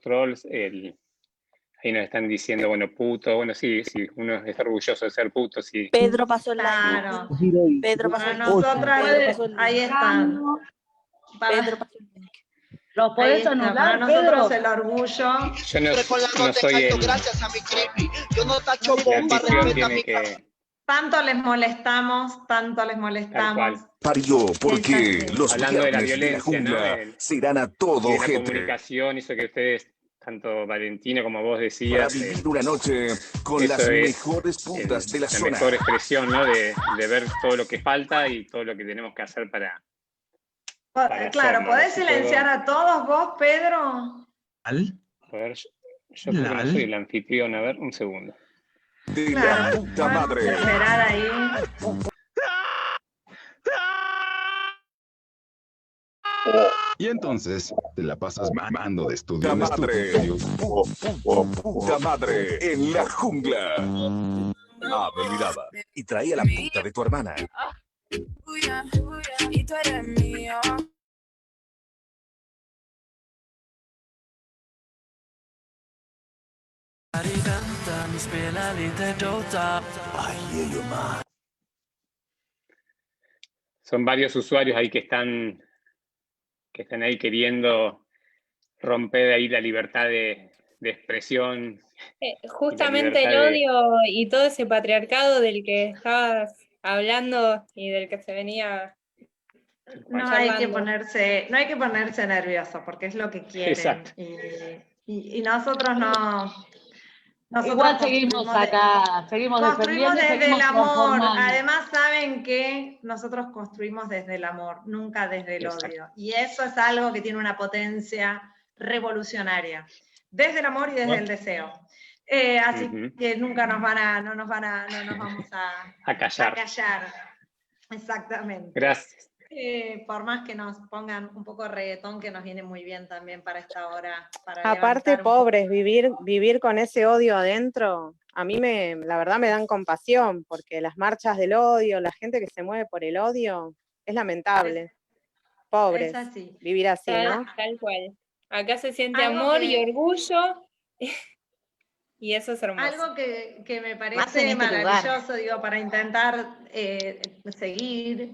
[SPEAKER 2] trolls. Ahí nos están diciendo, bueno, puto. Bueno, sí, uno está orgulloso de ser puto, sí.
[SPEAKER 8] Pedro pasó el
[SPEAKER 3] Claro.
[SPEAKER 8] link. Pedro pasó
[SPEAKER 3] Para
[SPEAKER 8] el link.
[SPEAKER 3] nosotras,
[SPEAKER 8] Pedro pasó el link.
[SPEAKER 3] ahí están.
[SPEAKER 8] Pedro pasó el link.
[SPEAKER 9] ¿Los
[SPEAKER 3] Ahí
[SPEAKER 9] podés
[SPEAKER 3] está,
[SPEAKER 9] anular,
[SPEAKER 3] para nosotros
[SPEAKER 9] Pedro?
[SPEAKER 3] el orgullo.
[SPEAKER 2] Yo no soy el...
[SPEAKER 10] gracias a mi creepy. Yo no tacho
[SPEAKER 2] El
[SPEAKER 10] bomba,
[SPEAKER 2] anfitrión
[SPEAKER 10] respeta
[SPEAKER 2] tiene
[SPEAKER 10] mi
[SPEAKER 2] que...
[SPEAKER 3] Tanto les molestamos, tanto les
[SPEAKER 2] Tal
[SPEAKER 3] molestamos.
[SPEAKER 2] cual.
[SPEAKER 11] Parió, porque
[SPEAKER 3] Es así.
[SPEAKER 11] los
[SPEAKER 2] Hablando de la
[SPEAKER 11] viernes de la
[SPEAKER 2] violencia, ¿no?
[SPEAKER 11] jungla serán a todo
[SPEAKER 2] Y de la
[SPEAKER 11] gente.
[SPEAKER 2] comunicación, eso que ustedes, tanto Valentina como vos
[SPEAKER 11] Para
[SPEAKER 2] decías,
[SPEAKER 11] vivir una noche con
[SPEAKER 2] eso
[SPEAKER 11] las
[SPEAKER 2] es
[SPEAKER 11] mejores puntas de la
[SPEAKER 2] la
[SPEAKER 11] zona.
[SPEAKER 2] mejor expresión, ¿no? De ver todo lo que falta y todo lo que tenemos que hacer para
[SPEAKER 3] Claro,
[SPEAKER 2] hacerlo,
[SPEAKER 3] ¿podés
[SPEAKER 2] ¿no?
[SPEAKER 3] silenciar a todos vos, Pedro?
[SPEAKER 2] A ver, yo creo que no soy el anfitrión. A ver, un segundo.
[SPEAKER 11] De
[SPEAKER 3] Claro,
[SPEAKER 11] la puta
[SPEAKER 3] bueno,
[SPEAKER 11] madre.
[SPEAKER 3] esperar ahí.
[SPEAKER 12] Y entonces te la pasas mamando de estudio
[SPEAKER 11] Puta
[SPEAKER 12] en
[SPEAKER 11] madre.
[SPEAKER 12] estudio.
[SPEAKER 11] Puta madre en la jungla. Abre mirada y trae a la puta de tu hermana.
[SPEAKER 13] Y tú eres mío.
[SPEAKER 2] Son varios usuarios ahí que están ahí queriendo romper ahí la libertad de expresión.
[SPEAKER 14] Justamente el odio y todo ese patriarcado del que estabas hablando y del que se venía
[SPEAKER 3] No hay que
[SPEAKER 14] charlando.
[SPEAKER 3] ponerse nervioso, porque es lo que quieren.
[SPEAKER 2] Exacto.
[SPEAKER 3] Y nosotros no. Nosotros
[SPEAKER 9] Igual seguimos acá, seguimos
[SPEAKER 3] construimos
[SPEAKER 9] defendiendo y
[SPEAKER 3] desde
[SPEAKER 9] seguimos
[SPEAKER 3] el amor.
[SPEAKER 9] transformando.
[SPEAKER 3] Además, saben que nosotros construimos desde el amor, nunca desde el
[SPEAKER 2] Exacto.
[SPEAKER 3] odio. Y eso es algo que tiene una potencia revolucionaria. Desde el amor y desde el deseo. Así que nunca no nos vamos
[SPEAKER 2] A callar.
[SPEAKER 3] a callar. Exactamente.
[SPEAKER 2] Gracias.
[SPEAKER 3] Por más que nos pongan un poco de reggaetón, que nos viene muy bien también para esta hora. Para
[SPEAKER 15] Aparte,
[SPEAKER 3] levantar un poco.
[SPEAKER 15] pobres, vivir con ese odio adentro, a mí la verdad me dan compasión, porque las marchas del odio, la gente que se mueve por el odio, es lamentable. Pobres,
[SPEAKER 3] Es así.
[SPEAKER 15] vivir así, ¿no?
[SPEAKER 14] Tal cual. Acá se siente
[SPEAKER 3] Algo
[SPEAKER 14] amor
[SPEAKER 3] que-
[SPEAKER 14] y orgullo, y eso es hermoso.
[SPEAKER 3] Algo que me
[SPEAKER 8] Más en
[SPEAKER 3] parece
[SPEAKER 8] este
[SPEAKER 3] maravilloso, digo, para intentar seguir,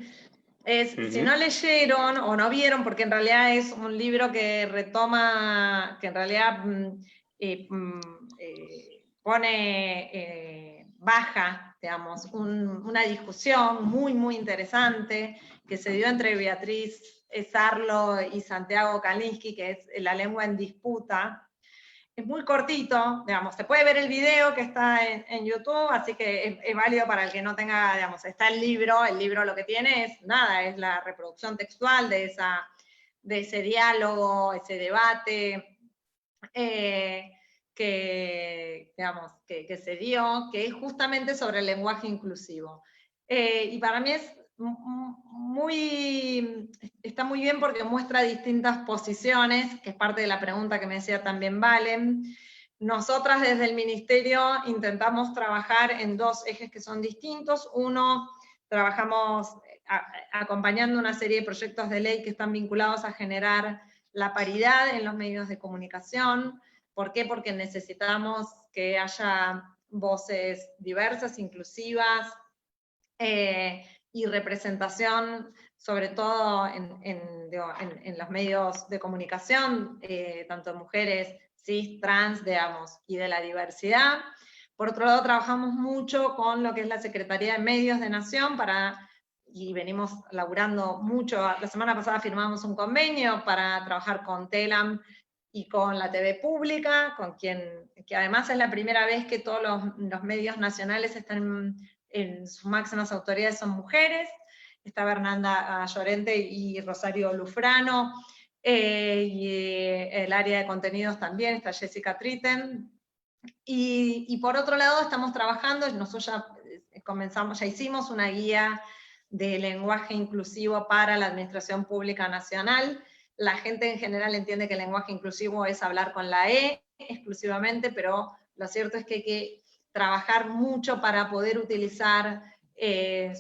[SPEAKER 3] es, si no leyeron o no vieron, porque en realidad es un libro que retoma, que en realidad baja, digamos, una discusión muy, muy interesante que se dio entre Beatriz Sarlo y Santiago Kalinsky, que es La lengua en disputa. Es muy cortito, digamos, se puede ver el video que está en YouTube, así que es válido para el que no tenga, digamos, está el libro lo que tiene es nada, es la reproducción textual de ese diálogo, ese debate, digamos, que se dio, que es justamente sobre el lenguaje inclusivo. Y para mí está muy bien porque muestra distintas posiciones, que es parte de la pregunta que me decía también Valen. Nosotras desde el Ministerio intentamos trabajar en dos ejes que son distintos. Uno, trabajamos acompañando una serie de proyectos de ley que están vinculados a generar la paridad en los medios de comunicación. ¿Por qué? Porque necesitamos que haya voces diversas, inclusivas, y representación, sobre todo en los medios de comunicación, tanto de mujeres, cis, trans, digamos, y de la diversidad. Por otro lado, trabajamos mucho con lo que es la Secretaría de Medios de Nación, y venimos laburando mucho. La semana pasada firmamos un convenio para trabajar con TELAM y con la TV Pública, que además es la primera vez que todos los medios nacionales están en sus máximas autoridades son mujeres. Está Bernanda Llorente y Rosario Lufrano, y el área de contenidos también, está Jessica Tritten. Y por otro lado estamos trabajando, nosotros ya hicimos una guía de lenguaje inclusivo para la Administración Pública Nacional. La gente en general entiende que el lenguaje inclusivo es hablar con la E exclusivamente, pero lo cierto es que hay que trabajar mucho para poder utilizar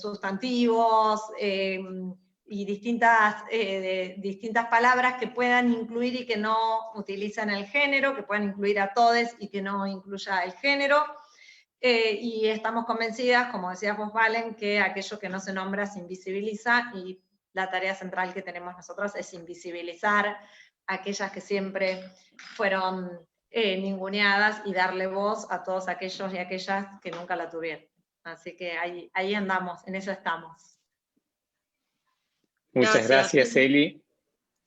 [SPEAKER 3] sustantivos y distintas palabras que puedan incluir y que no utilizan el género, que puedan incluir a todes y que no incluya el género. Y estamos convencidas, como decías vos, Valen, que aquello que no se nombra se invisibiliza, y la tarea central que tenemos nosotros es invisibilizar aquellas que siempre fueron ninguneadas y darle voz a todos aquellos y aquellas que nunca la tuvieron. Así que ahí andamos, en eso estamos.
[SPEAKER 2] Muchas gracias, Eli.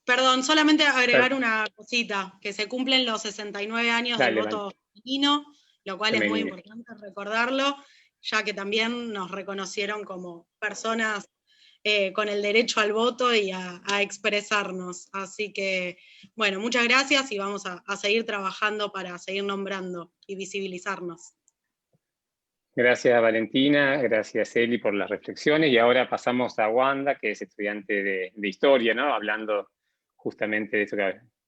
[SPEAKER 6] Perdón, solamente agregar una cosita, que se cumplen los 69 años del voto femenino, lo cual es muy importante recordarlo, ya que también nos reconocieron como personas con el derecho al voto y a expresarnos. Así que, bueno, muchas gracias y vamos a seguir trabajando para seguir nombrando y visibilizarnos.
[SPEAKER 2] Gracias, Valentina, gracias, Eli, por las reflexiones. Y ahora pasamos a Wanda, que es estudiante de Historia, ¿no? Hablando justamente de eso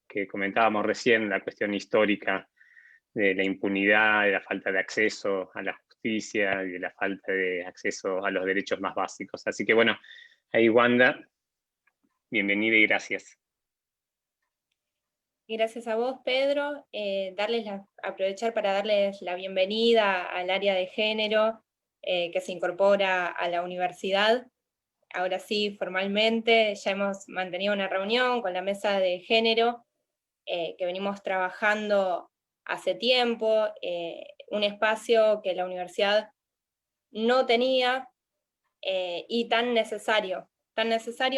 [SPEAKER 2] que comentábamos recién, la cuestión histórica de la impunidad, de la falta de acceso a la justicia y de la falta de acceso a los derechos más básicos. Así que bueno, ahí Wanda, bienvenida y gracias.
[SPEAKER 14] Gracias a vos, Pedro. Aprovechar para darles la bienvenida al área de género que se incorpora a la universidad. Ahora sí, formalmente, ya hemos mantenido una reunión con la mesa de género, que venimos trabajando hace tiempo, un espacio que la universidad no tenía y tan necesario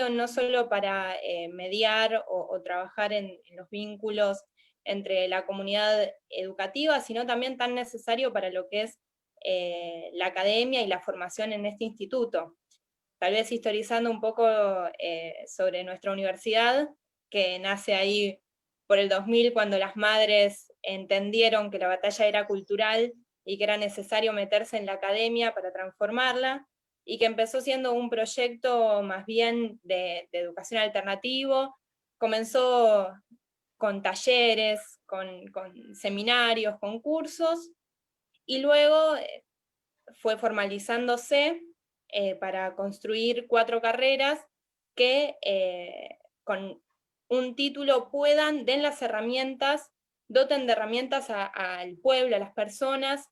[SPEAKER 14] no solo para mediar o trabajar en los vínculos entre la comunidad educativa, sino también tan necesario para lo que es la academia y la formación en este instituto. Tal vez historizando un poco sobre nuestra universidad, que nace ahí por el 2000, cuando las madres entendieron que la batalla era cultural y que era necesario meterse en la academia para transformarla, y que empezó siendo un proyecto más bien de educación alternativo. Comenzó con talleres, con seminarios, con cursos, y luego fue formalizándose para construir 4 carreras que con un título den las herramientas, doten de herramientas al pueblo, a las personas,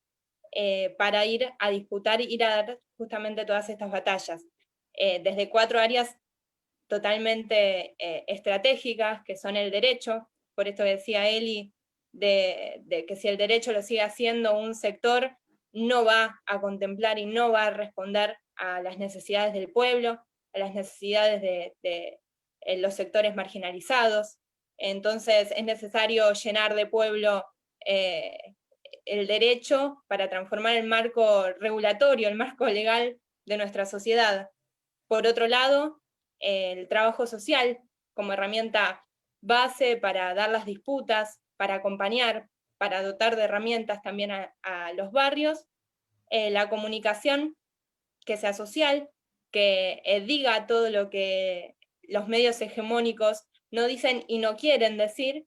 [SPEAKER 14] para ir a disputar, ir a dar justamente todas estas batallas. Desde 4 áreas totalmente estratégicas, que son el derecho, por esto decía Eli, de que si el derecho lo sigue haciendo un sector, no va a contemplar y no va a responder a las necesidades del pueblo, a las necesidades de los sectores marginalizados. Entonces es necesario llenar de pueblo el derecho para transformar el marco regulatorio, el marco legal de nuestra sociedad. Por otro lado, el trabajo social como herramienta base para dar las disputas, para acompañar, para dotar de herramientas también a los barrios, la comunicación que sea social, que diga todo lo que los medios hegemónicos no dicen y no quieren decir,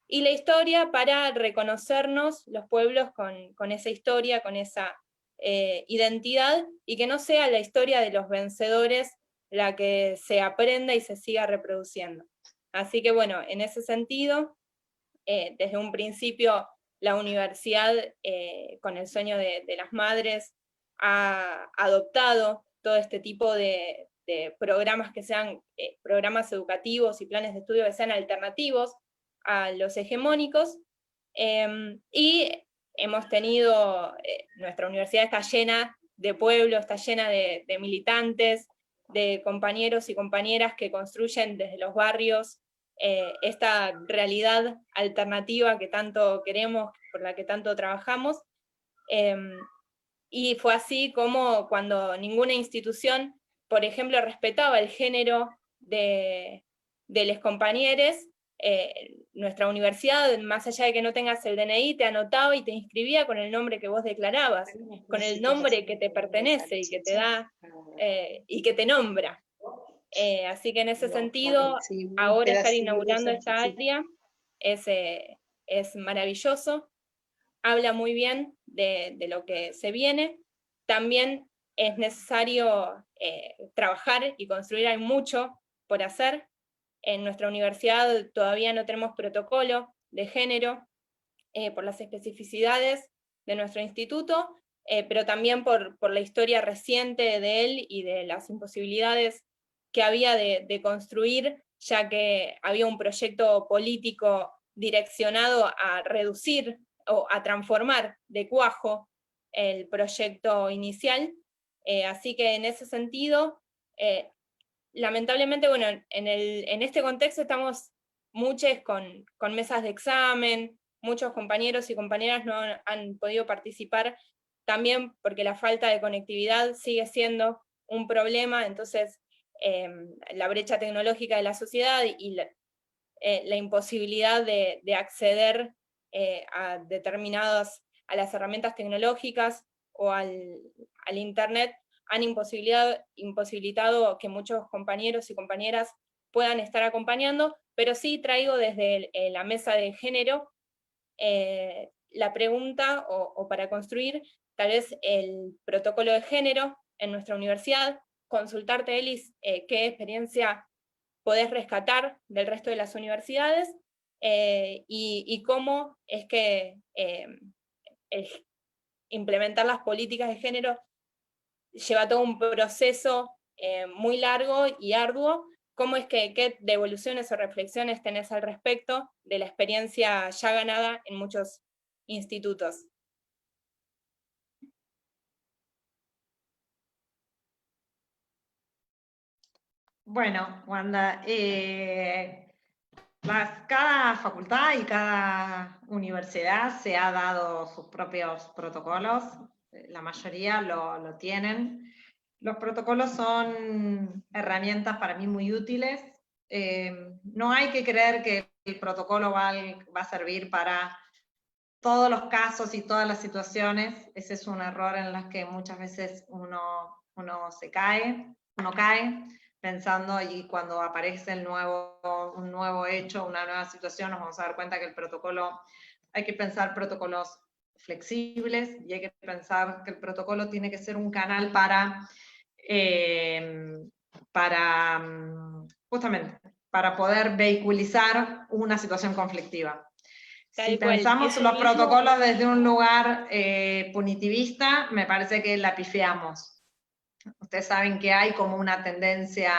[SPEAKER 14] y la historia para reconocernos los pueblos con esa historia, con esa identidad, y que no sea la historia de los vencedores la que se aprenda y se siga reproduciendo. Así que bueno, en ese sentido, desde un principio la universidad, con el sueño de las madres, ha adoptado todo este tipo de programas que sean programas educativos y planes de estudio que sean alternativos a los hegemónicos, y hemos tenido, nuestra universidad está llena de pueblo, está llena de militantes, de compañeros y compañeras que construyen desde los barrios esta realidad alternativa que tanto queremos, por la que tanto trabajamos, y fue así como cuando ninguna institución, por ejemplo, respetaba el género de los compañeros, nuestra universidad, más allá de que no tengas el DNI, te anotaba y te inscribía con el nombre que vos declarabas, con el nombre que te pertenece y que te da, y que te nombra. Así que en ese sentido, ahora estar inaugurando esta área es maravilloso, habla muy bien de lo que se viene. También es necesario trabajar y construir, hay mucho por hacer. En nuestra universidad todavía no tenemos protocolo de género por las especificidades de nuestro instituto, pero también por la historia reciente de él y de las imposibilidades que había de construir, ya que había un proyecto político direccionado a reducir o a transformar de cuajo el proyecto inicial. Así que en ese sentido, lamentablemente, bueno, en este contexto estamos muchos con mesas de examen, muchos compañeros y compañeras no han podido participar, también porque la falta de conectividad sigue siendo un problema. Entonces la brecha tecnológica de la sociedad y la imposibilidad de acceder a las herramientas tecnológicas o al internet han imposibilitado que muchos compañeros y compañeras puedan estar acompañando, pero sí traigo desde la mesa de género la pregunta, o para construir tal vez el protocolo de género en nuestra universidad, consultarte, Elis, qué experiencia podés rescatar del resto de las universidades, y cómo es que implementar las políticas de género lleva todo un proceso muy largo y arduo. ¿Cómo es qué devoluciones o reflexiones tenés al respecto de la experiencia ya ganada en muchos institutos?
[SPEAKER 3] Bueno, Wanda, cada facultad y cada universidad se ha dado sus propios protocolos, la mayoría lo tienen. Los protocolos son herramientas para mí muy útiles. No hay que creer que el protocolo va a servir para todos los casos y todas las situaciones. Ese es un error en el que muchas veces uno cae pensando, y cuando aparece un nuevo hecho, una nueva situación, nos vamos a dar cuenta que el protocolo, hay que pensar protocolos flexibles, y hay que pensar que el protocolo tiene que ser un canal justamente, para poder vehiculizar una situación conflictiva. Si pensamos los protocolos desde un lugar punitivista, me parece que la pifiamos. Ustedes saben que hay como una tendencia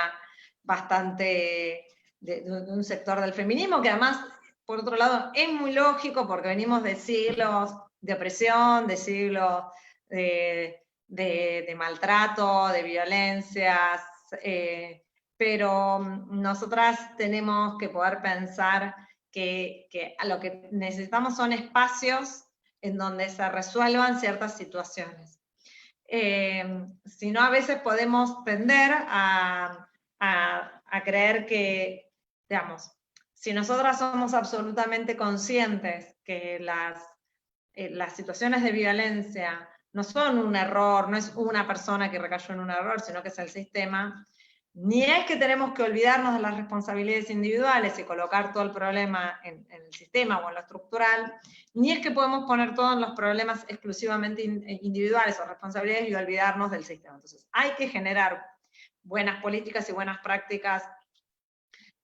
[SPEAKER 3] bastante de un sector del feminismo, que además, por otro lado, es muy lógico, porque venimos de siglos de opresión, de siglos de maltrato, de violencias, pero nosotras tenemos que poder pensar que a lo que necesitamos son espacios en donde se resuelvan ciertas situaciones. Si no, a veces podemos tender a creer que, digamos, si nosotras somos absolutamente conscientes que las situaciones de violencia no son un error, no es una persona que recayó en un error, sino que es el sistema, ni es que tenemos que olvidarnos de las responsabilidades individuales y colocar todo el problema en el sistema o en lo estructural, ni es que podemos poner todos los problemas exclusivamente individuales o responsabilidades y olvidarnos del sistema. Entonces, hay que generar buenas políticas y buenas prácticas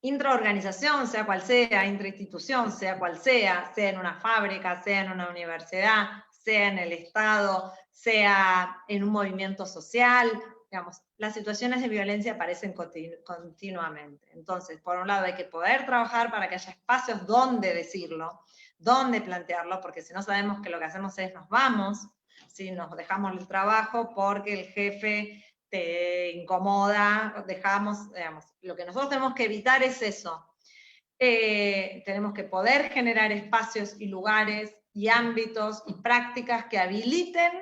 [SPEAKER 3] intraorganización, sea cual sea, intrainstitución, sea cual sea en una fábrica, sea en una universidad, sea en el Estado, sea en un movimiento social. Digamos, las situaciones de violencia aparecen continuamente. Entonces, por un lado hay que poder trabajar para que haya espacios donde decirlo, donde plantearlo, porque si no sabemos que lo que hacemos es nos vamos, si nos dejamos el trabajo porque el jefe te incomoda, dejamos, digamos, lo que nosotros tenemos que evitar es eso. Tenemos que poder generar espacios y lugares y ámbitos y prácticas que habiliten,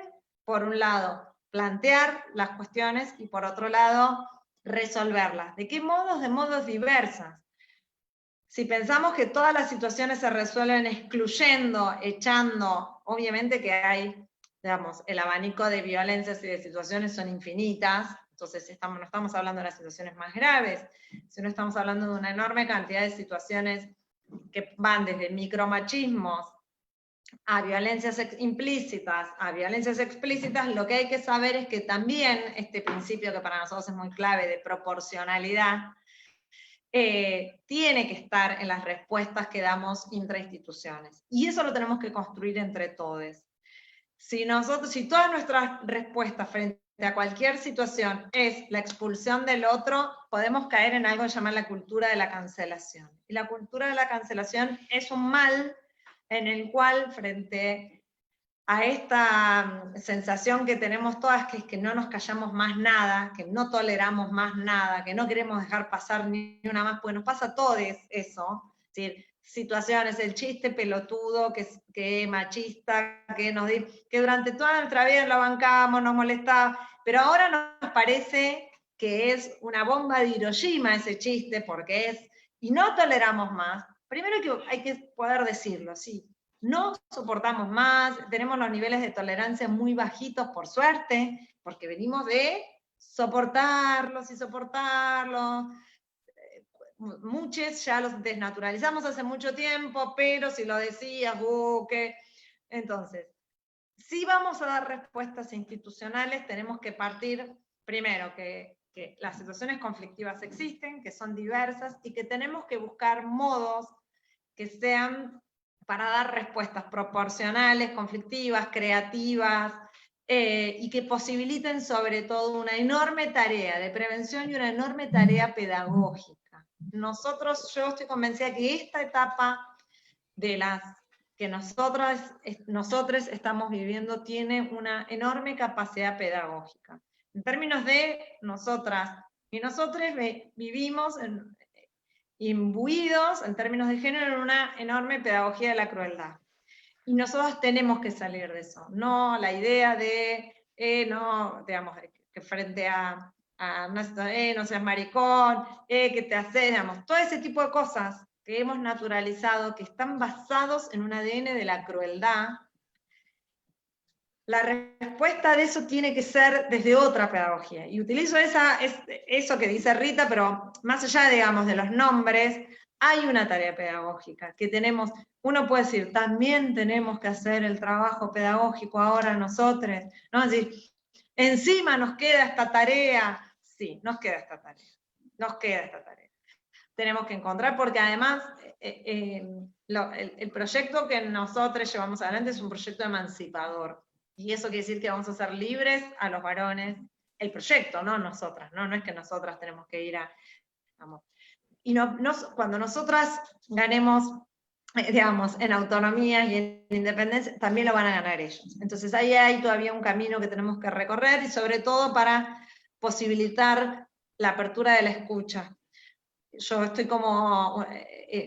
[SPEAKER 3] por un lado, plantear las cuestiones y por otro lado, resolverlas. ¿De qué modos? De modos diversas. Si pensamos que todas las situaciones se resuelven excluyendo, echando, obviamente que hay, digamos, el abanico de violencias y de situaciones son infinitas, entonces no estamos hablando de las situaciones más graves, sino estamos hablando de una enorme cantidad de situaciones que van desde micromachismos a violencias implícitas, a violencias explícitas. Lo que hay que saber es que también este principio que para nosotros es muy clave de proporcionalidad, tiene que estar en las respuestas que damos intrainstituciones. Y eso lo tenemos que construir entre todos. Si todas nuestras respuestas frente a cualquier situación es la expulsión del otro, podemos caer en algo que se llama la cultura de la cancelación. Y la cultura de la cancelación es un mal en el cual, frente a esta sensación que tenemos todas, que es que no nos callamos más nada, que no toleramos más nada, que no queremos dejar pasar ni una más, pues nos pasa a todos eso, es decir, situaciones, el chiste pelotudo, que machista, que durante toda nuestra vida lo bancamos, nos molestaba, pero ahora nos parece que es una bomba de Hiroshima ese chiste, porque es, y no toleramos más. Primero hay que poder decirlo, sí, no soportamos más, tenemos los niveles de tolerancia muy bajitos, por suerte, porque venimos de soportarlos y soportarlos. Muchos ya los desnaturalizamos hace mucho tiempo, pero si lo decías, ¿qué? Entonces, si vamos a dar respuestas institucionales, tenemos que partir, primero, que las situaciones conflictivas existen, que son diversas, y que tenemos que buscar modos que sean para dar respuestas proporcionales, conflictivas, creativas, y que posibiliten sobre todo una enorme tarea de prevención y una enorme tarea pedagógica. Yo estoy convencida que esta etapa de las que nosotros estamos viviendo tiene una enorme capacidad pedagógica. En términos de nosotras y nosotros vivimos imbuidos en términos de género en una enorme pedagogía de la crueldad. Y nosotros tenemos que salir de eso. No la idea de, no, digamos, que frente a no seas maricón, que te haces, digamos, todo ese tipo de cosas que hemos naturalizado, que están basados en un ADN de la crueldad. La respuesta de eso tiene que ser desde otra pedagogía. Y utilizo eso que dice Rita, pero más allá, digamos, de los nombres, hay una tarea pedagógica que tenemos. Uno puede decir, también tenemos que hacer el trabajo pedagógico ahora nosotros, ¿no? Es decir, encima nos queda esta tarea. Sí, nos queda esta tarea. Nos queda esta tarea. Tenemos que encontrar, porque además el proyecto que nosotros llevamos adelante es un proyecto emancipador. Y eso quiere decir que vamos a ser libres a los varones, el proyecto, no nosotras, no es que nosotras tenemos que ir a... Vamos. Y cuando nosotras ganemos, digamos, en autonomía y en independencia, también lo van a ganar ellos. Entonces ahí hay todavía un camino que tenemos que recorrer, y sobre todo para posibilitar la apertura de la escucha. Yo estoy como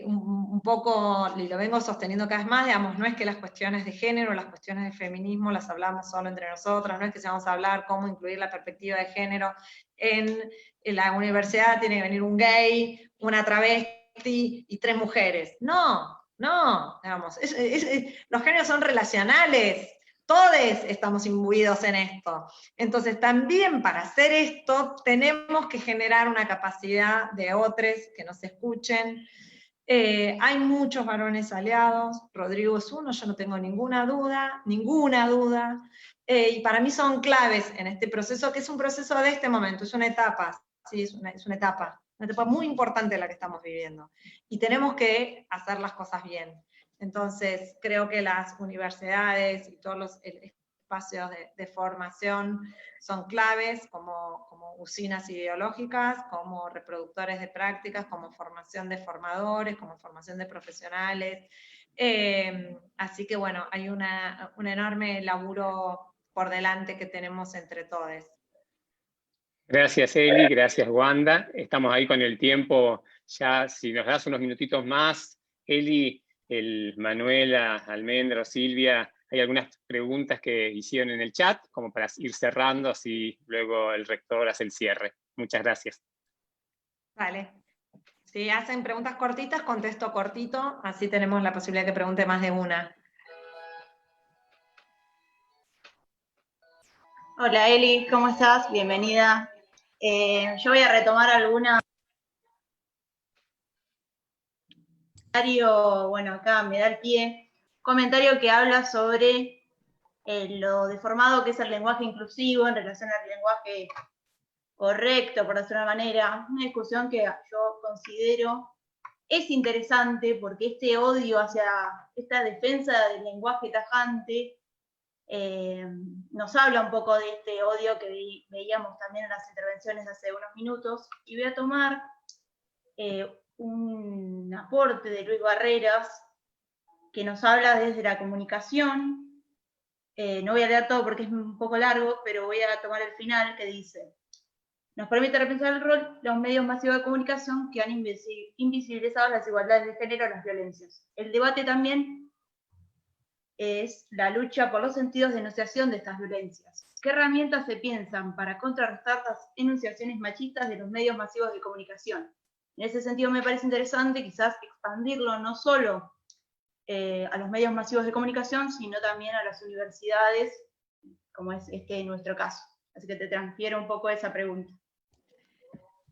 [SPEAKER 3] un poco, y lo vengo sosteniendo cada vez más, digamos, no es que las cuestiones de género, las cuestiones de feminismo las hablamos solo entre nosotras, no es que si vamos a hablar cómo incluir la perspectiva de género en la universidad, tiene que venir un gay, una travesti y 3 mujeres. No, digamos, los géneros son relacionales, todos estamos imbuidos en esto. Entonces también para hacer esto tenemos que generar una capacidad de otros que nos escuchen. Hay muchos varones aliados, Rodrigo es uno, yo no tengo ninguna duda, y para mí son claves en este proceso, que es un proceso de este momento, es una etapa, sí, es una etapa muy importante la que estamos viviendo, y tenemos que hacer las cosas bien. Entonces, creo que las universidades y todos los espacios de formación son claves, como usinas ideológicas, como reproductores de prácticas, como formación de formadores, como formación de profesionales. Así que bueno, hay un enorme laburo por delante que tenemos entre todos.
[SPEAKER 2] Gracias, Eli, gracias, Wanda. Estamos ahí con el tiempo, ya si nos das unos minutitos más, Eli, Manuela, Almendra, Silvia, hay algunas preguntas que hicieron en el chat, como para ir cerrando, así luego el rector hace el cierre. Muchas gracias.
[SPEAKER 3] Vale. Si hacen preguntas cortitas, contesto cortito, así tenemos la posibilidad que pregunte más de una.
[SPEAKER 13] Hola Eli, ¿cómo estás? Bienvenida. Yo voy a retomar alguna. Bueno, acá me da el pie. Comentario que habla sobre lo deformado que es el lenguaje inclusivo en relación al lenguaje correcto, por decirlo de una manera. Una discusión que yo considero es interesante porque este odio hacia esta defensa del lenguaje tajante nos habla un poco de este odio que veíamos también en las intervenciones hace unos minutos, y voy a tomar un aporte de Luis Barreras que nos habla desde la comunicación. No voy a leer todo porque es un poco largo, pero voy a tomar el final, que dice: nos permite repensar el rol de los medios masivos de comunicación que han invisibilizado las desigualdades de género y las violencias. El debate también es la lucha por los sentidos de enunciación de estas violencias. ¿Qué herramientas se piensan para contrarrestar las enunciaciones machistas de los medios masivos de comunicación? En ese sentido me parece interesante quizás expandirlo no solo a los medios masivos de comunicación, sino también a las universidades, como es en nuestro caso. Así que te transfiero un poco esa pregunta.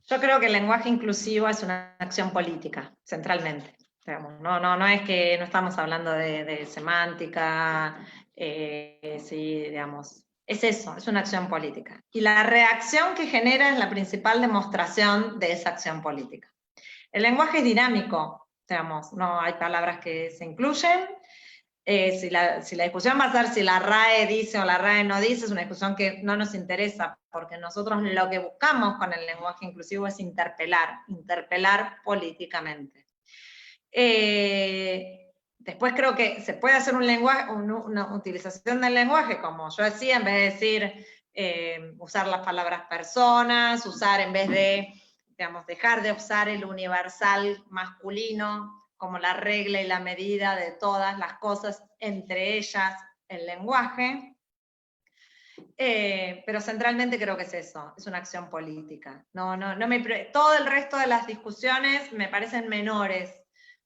[SPEAKER 3] Yo creo que el lenguaje inclusivo es una acción política, centralmente. Digamos, no es que no estamos hablando de semántica, sí, digamos, es eso, es una acción política. Y la reacción que genera es la principal demostración de esa acción política. El lenguaje es dinámico, digamos, no hay palabras que se incluyen. Si la discusión va a ser si la RAE dice o la RAE no dice, es una discusión que no nos interesa, porque nosotros lo que buscamos con el lenguaje inclusivo es interpelar políticamente. Después creo que se puede hacer un lenguaje, una utilización del lenguaje, como yo decía, en vez de decir, usar las palabras personas, usar en vez de, digamos, dejar de usar el universal masculino como la regla y la medida de todas las cosas, entre ellas el lenguaje. Pero centralmente creo que es eso, es una acción política. Todo el resto de las discusiones me parecen menores,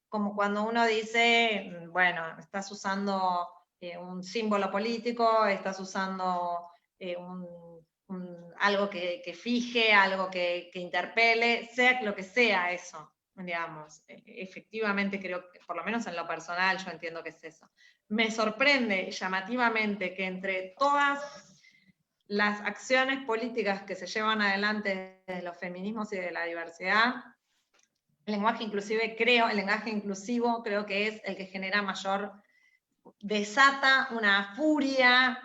[SPEAKER 3] como cuando uno dice, bueno, estás usando un símbolo político, estás usando algo que fije, algo que interpele, sea lo que sea eso, digamos. Efectivamente creo que, por lo menos en lo personal, yo entiendo que es eso. Me sorprende llamativamente que entre todas las acciones políticas que se llevan adelante desde los feminismos y de la diversidad, el lenguaje inclusivo creo que es el que genera mayor, desata una furia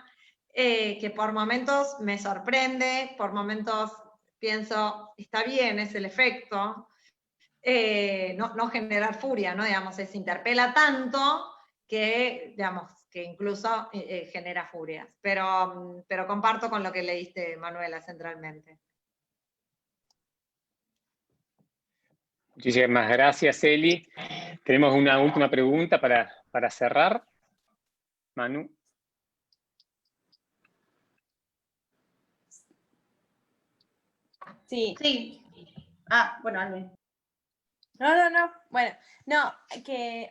[SPEAKER 3] que por momentos me sorprende, por momentos pienso, está bien, es el efecto, no generar furia, ¿no? Digamos, se interpela tanto que, digamos, que incluso genera furias. Pero comparto con lo que leíste, Manuela, centralmente.
[SPEAKER 2] Muchísimas gracias, Eli. Tenemos una última pregunta para cerrar. Manu.
[SPEAKER 14] Sí.
[SPEAKER 13] Sí. Bueno, Almen.
[SPEAKER 14] No. Bueno,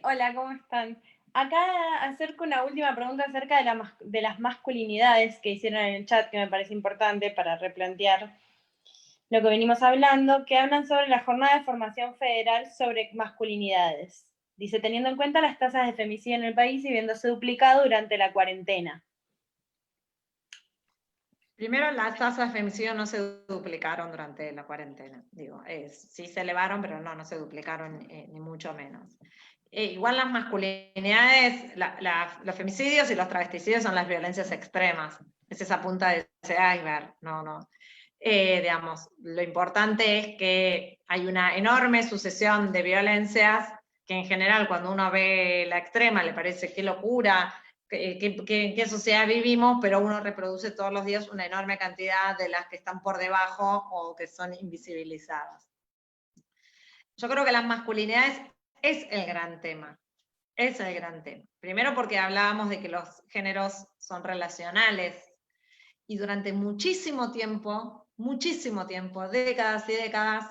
[SPEAKER 14] hola, ¿cómo están? Acá acerco una última pregunta acerca de las masculinidades que hicieron en el chat, que me parece importante para replantear lo que venimos hablando, que hablan sobre la jornada de formación federal sobre masculinidades. Dice, teniendo en cuenta las tasas de femicidio en el país y viéndose duplicado durante la cuarentena.
[SPEAKER 3] Primero, las tasas de femicidio no se duplicaron durante la cuarentena. Sí se elevaron, pero no se duplicaron, ni mucho menos. Igual las masculinidades, los femicidios y los travesticidios son las violencias extremas. Es esa punta de ese iceberg. Digamos, lo importante es que hay una enorme sucesión de violencias que en general cuando uno ve la extrema le parece qué locura, en qué sociedad vivimos, pero uno reproduce todos los días una enorme cantidad de las que están por debajo o que son invisibilizadas. Yo creo que las masculinidades es el gran tema. Es el gran tema. Primero porque hablábamos de que los géneros son relacionales y durante muchísimo tiempo, décadas y décadas,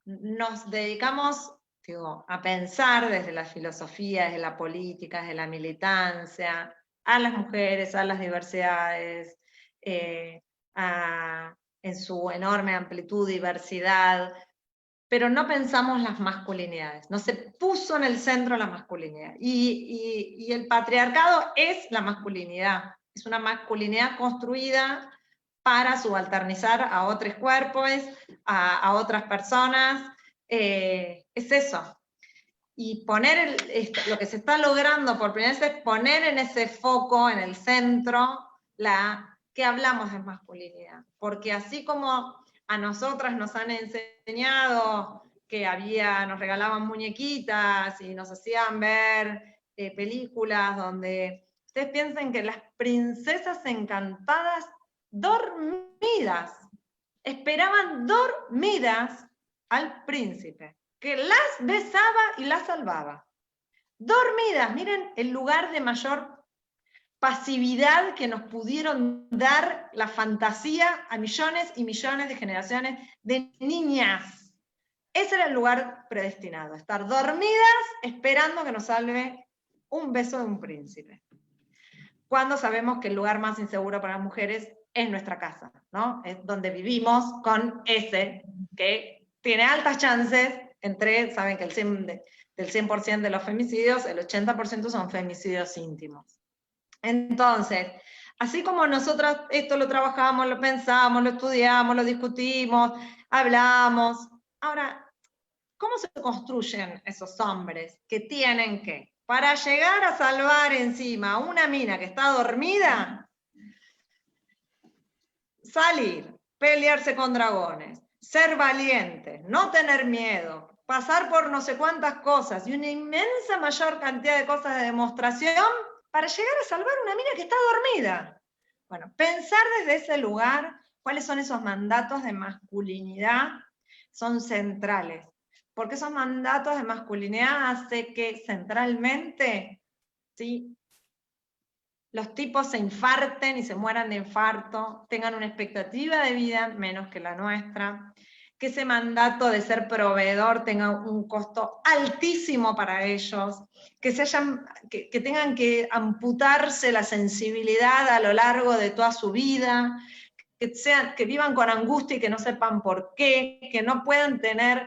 [SPEAKER 3] nos dedicamos, digo, a pensar desde la filosofía, desde la política, desde la militancia, a las mujeres, a las diversidades, en su enorme amplitud, diversidad, pero no pensamos las masculinidades, no se puso en el centro la masculinidad. Y el patriarcado es la masculinidad, es una masculinidad construida para subalternizar a otros cuerpos, a otras personas, es eso. Y poner lo que se está logrando por primera vez es poner en ese foco, en el centro, que hablamos de masculinidad. Porque así como a nosotras nos han enseñado que nos regalaban muñequitas y nos hacían ver películas donde ustedes piensen que las princesas encantadas dormidas, esperaban dormidas al príncipe, que las besaba y las salvaba. Dormidas, miren el lugar de mayor pasividad que nos pudieron dar la fantasía a millones y millones de generaciones de niñas. Ese era el lugar predestinado, estar dormidas esperando que nos salve un beso de un príncipe. Cuando sabemos que el lugar más inseguro para las mujeres es nuestra casa, ¿no? Es donde vivimos con ese que tiene altas chances saben que del 100% de los femicidios, el 80% son femicidios íntimos. Entonces, así como nosotros esto lo trabajamos, lo pensamos, lo estudiamos, lo discutimos, hablamos, ahora, ¿cómo se construyen esos hombres que tienen que, para llegar a salvar encima a una mina que está dormida, salir, pelearse con dragones, ser valientes, no tener miedo, pasar por no sé cuántas cosas y una inmensa mayor cantidad de cosas de demostración para llegar a salvar una mina que está dormida? Bueno, pensar desde ese lugar cuáles son esos mandatos de masculinidad son centrales, porque esos mandatos de masculinidad hacen que centralmente, ¿sí?, los tipos se infarten y se mueran de infarto, tengan una expectativa de vida menos que la nuestra, que ese mandato de ser proveedor tenga un costo altísimo para ellos, que tengan que amputarse la sensibilidad a lo largo de toda su vida, que vivan con angustia y que no sepan por qué, que no puedan tener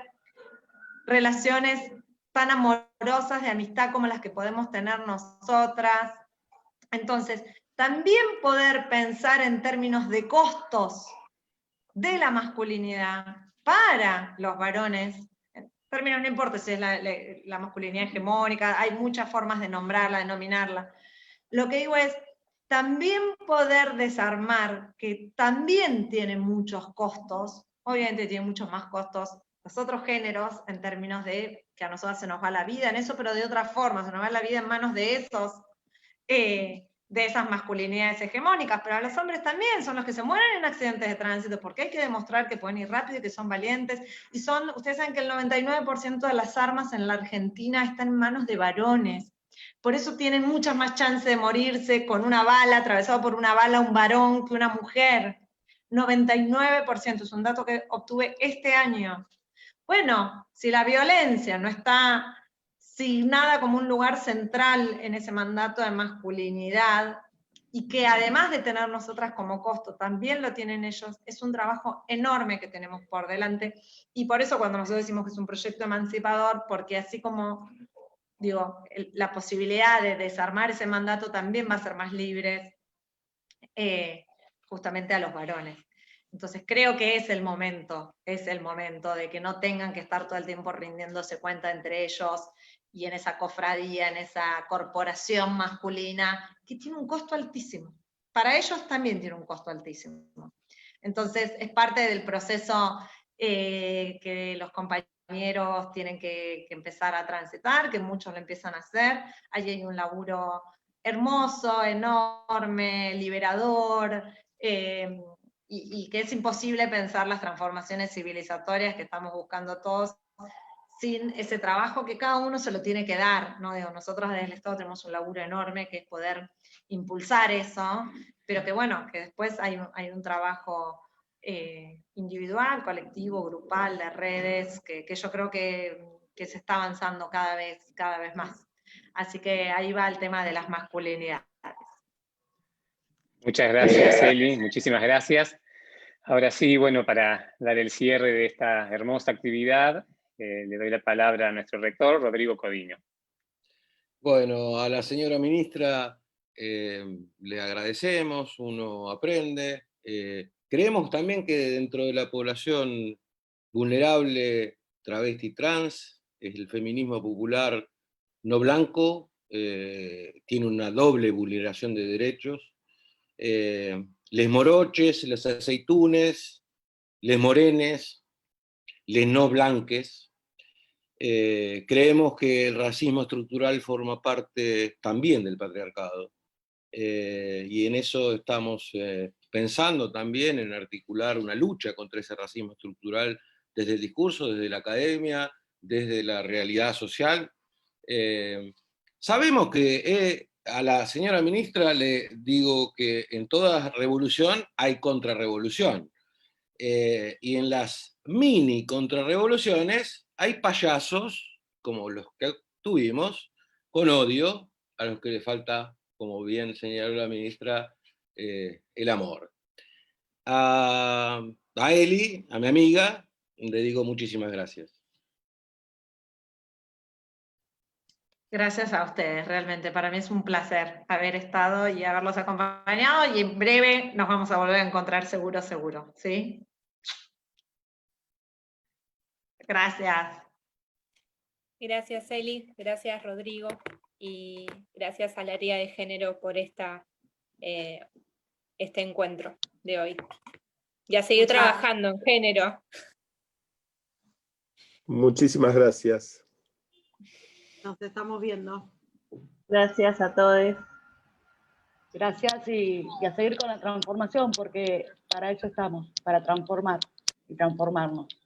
[SPEAKER 3] relaciones tan amorosas de amistad como las que podemos tener nosotras. Entonces, también poder pensar en términos de costos de la masculinidad para los varones, en términos, no importa si es la masculinidad hegemónica, hay muchas formas de nombrarla, de denominarla. Lo que digo es, también poder desarmar, que también tiene muchos costos, obviamente tiene muchos más costos los otros géneros, en términos de que a nosotros se nos va la vida en eso, pero de otra forma, se nos va la vida en manos de esas masculinidades hegemónicas, pero a los hombres también son los que se mueren en accidentes de tránsito, porque hay que demostrar que pueden ir rápido y que son valientes, y ustedes saben que el 99% de las armas en la Argentina están en manos de varones, por eso tienen muchas más chances de morirse con una bala, atravesado por una bala un varón que una mujer. 99%, es un dato que obtuve este año. Bueno, si la violencia no está asignada como un lugar central en ese mandato de masculinidad, y que además de tener nosotras como costo, también lo tienen ellos, es un trabajo enorme que tenemos por delante, y por eso cuando nosotros decimos que es un proyecto emancipador, porque así como, digo, la posibilidad de desarmar ese mandato también va a ser más libre, justamente a los varones. Entonces creo que es el momento de que no tengan que estar todo el tiempo rindiéndose cuenta entre ellos, y en esa cofradía, en esa corporación masculina, que tiene un costo altísimo. Para ellos también tiene un costo altísimo. Entonces es parte del proceso que los compañeros tienen que empezar a transitar, que muchos lo empiezan a hacer. Ahí hay un laburo hermoso, enorme, liberador, y que es imposible pensar las transformaciones civilizatorias que estamos buscando todos sin ese trabajo que cada uno se lo tiene que dar, ¿no? Digo, nosotros desde el Estado tenemos un laburo enorme que es poder impulsar eso, pero que bueno, que después hay un trabajo individual, colectivo, grupal, de redes, que yo creo que se está avanzando cada vez más. Así que ahí va el tema de las masculinidades.
[SPEAKER 2] Muchas gracias, Eli, muchísimas gracias. Ahora sí, bueno, para dar el cierre de esta hermosa actividad, le doy la palabra a nuestro rector, Rodrigo Codino.
[SPEAKER 1] Bueno, a la señora ministra le agradecemos, uno aprende. Creemos también que dentro de la población vulnerable, travesti trans, el feminismo popular no blanco tiene una doble vulneración de derechos. Les moroches, les aceitunes, les morenes, les no blanques. Creemos que el racismo estructural forma parte también del patriarcado. Y en eso estamos pensando también en articular una lucha contra ese racismo estructural desde el discurso, desde la academia, desde la realidad social. Sabemos que a la señora ministra le digo que en toda revolución hay contrarrevolución. Y en las mini contrarrevoluciones hay payasos, como los que tuvimos, con odio, a los que le falta, como bien señaló la ministra, el amor. A Eli, a mi amiga, le digo muchísimas gracias.
[SPEAKER 3] Gracias a ustedes, realmente. Para mí es un placer haber estado y haberlos acompañado, y en breve nos vamos a volver a encontrar seguro, ¿sí? Gracias.
[SPEAKER 14] Gracias, Eli, gracias, Rodrigo, y gracias al área de género por este encuentro de hoy. Y a seguir trabajando en género.
[SPEAKER 16] Muchísimas gracias.
[SPEAKER 6] Nos estamos viendo.
[SPEAKER 5] Gracias a todos.
[SPEAKER 9] Gracias y a seguir con la transformación, porque para eso estamos, para transformar y transformarnos.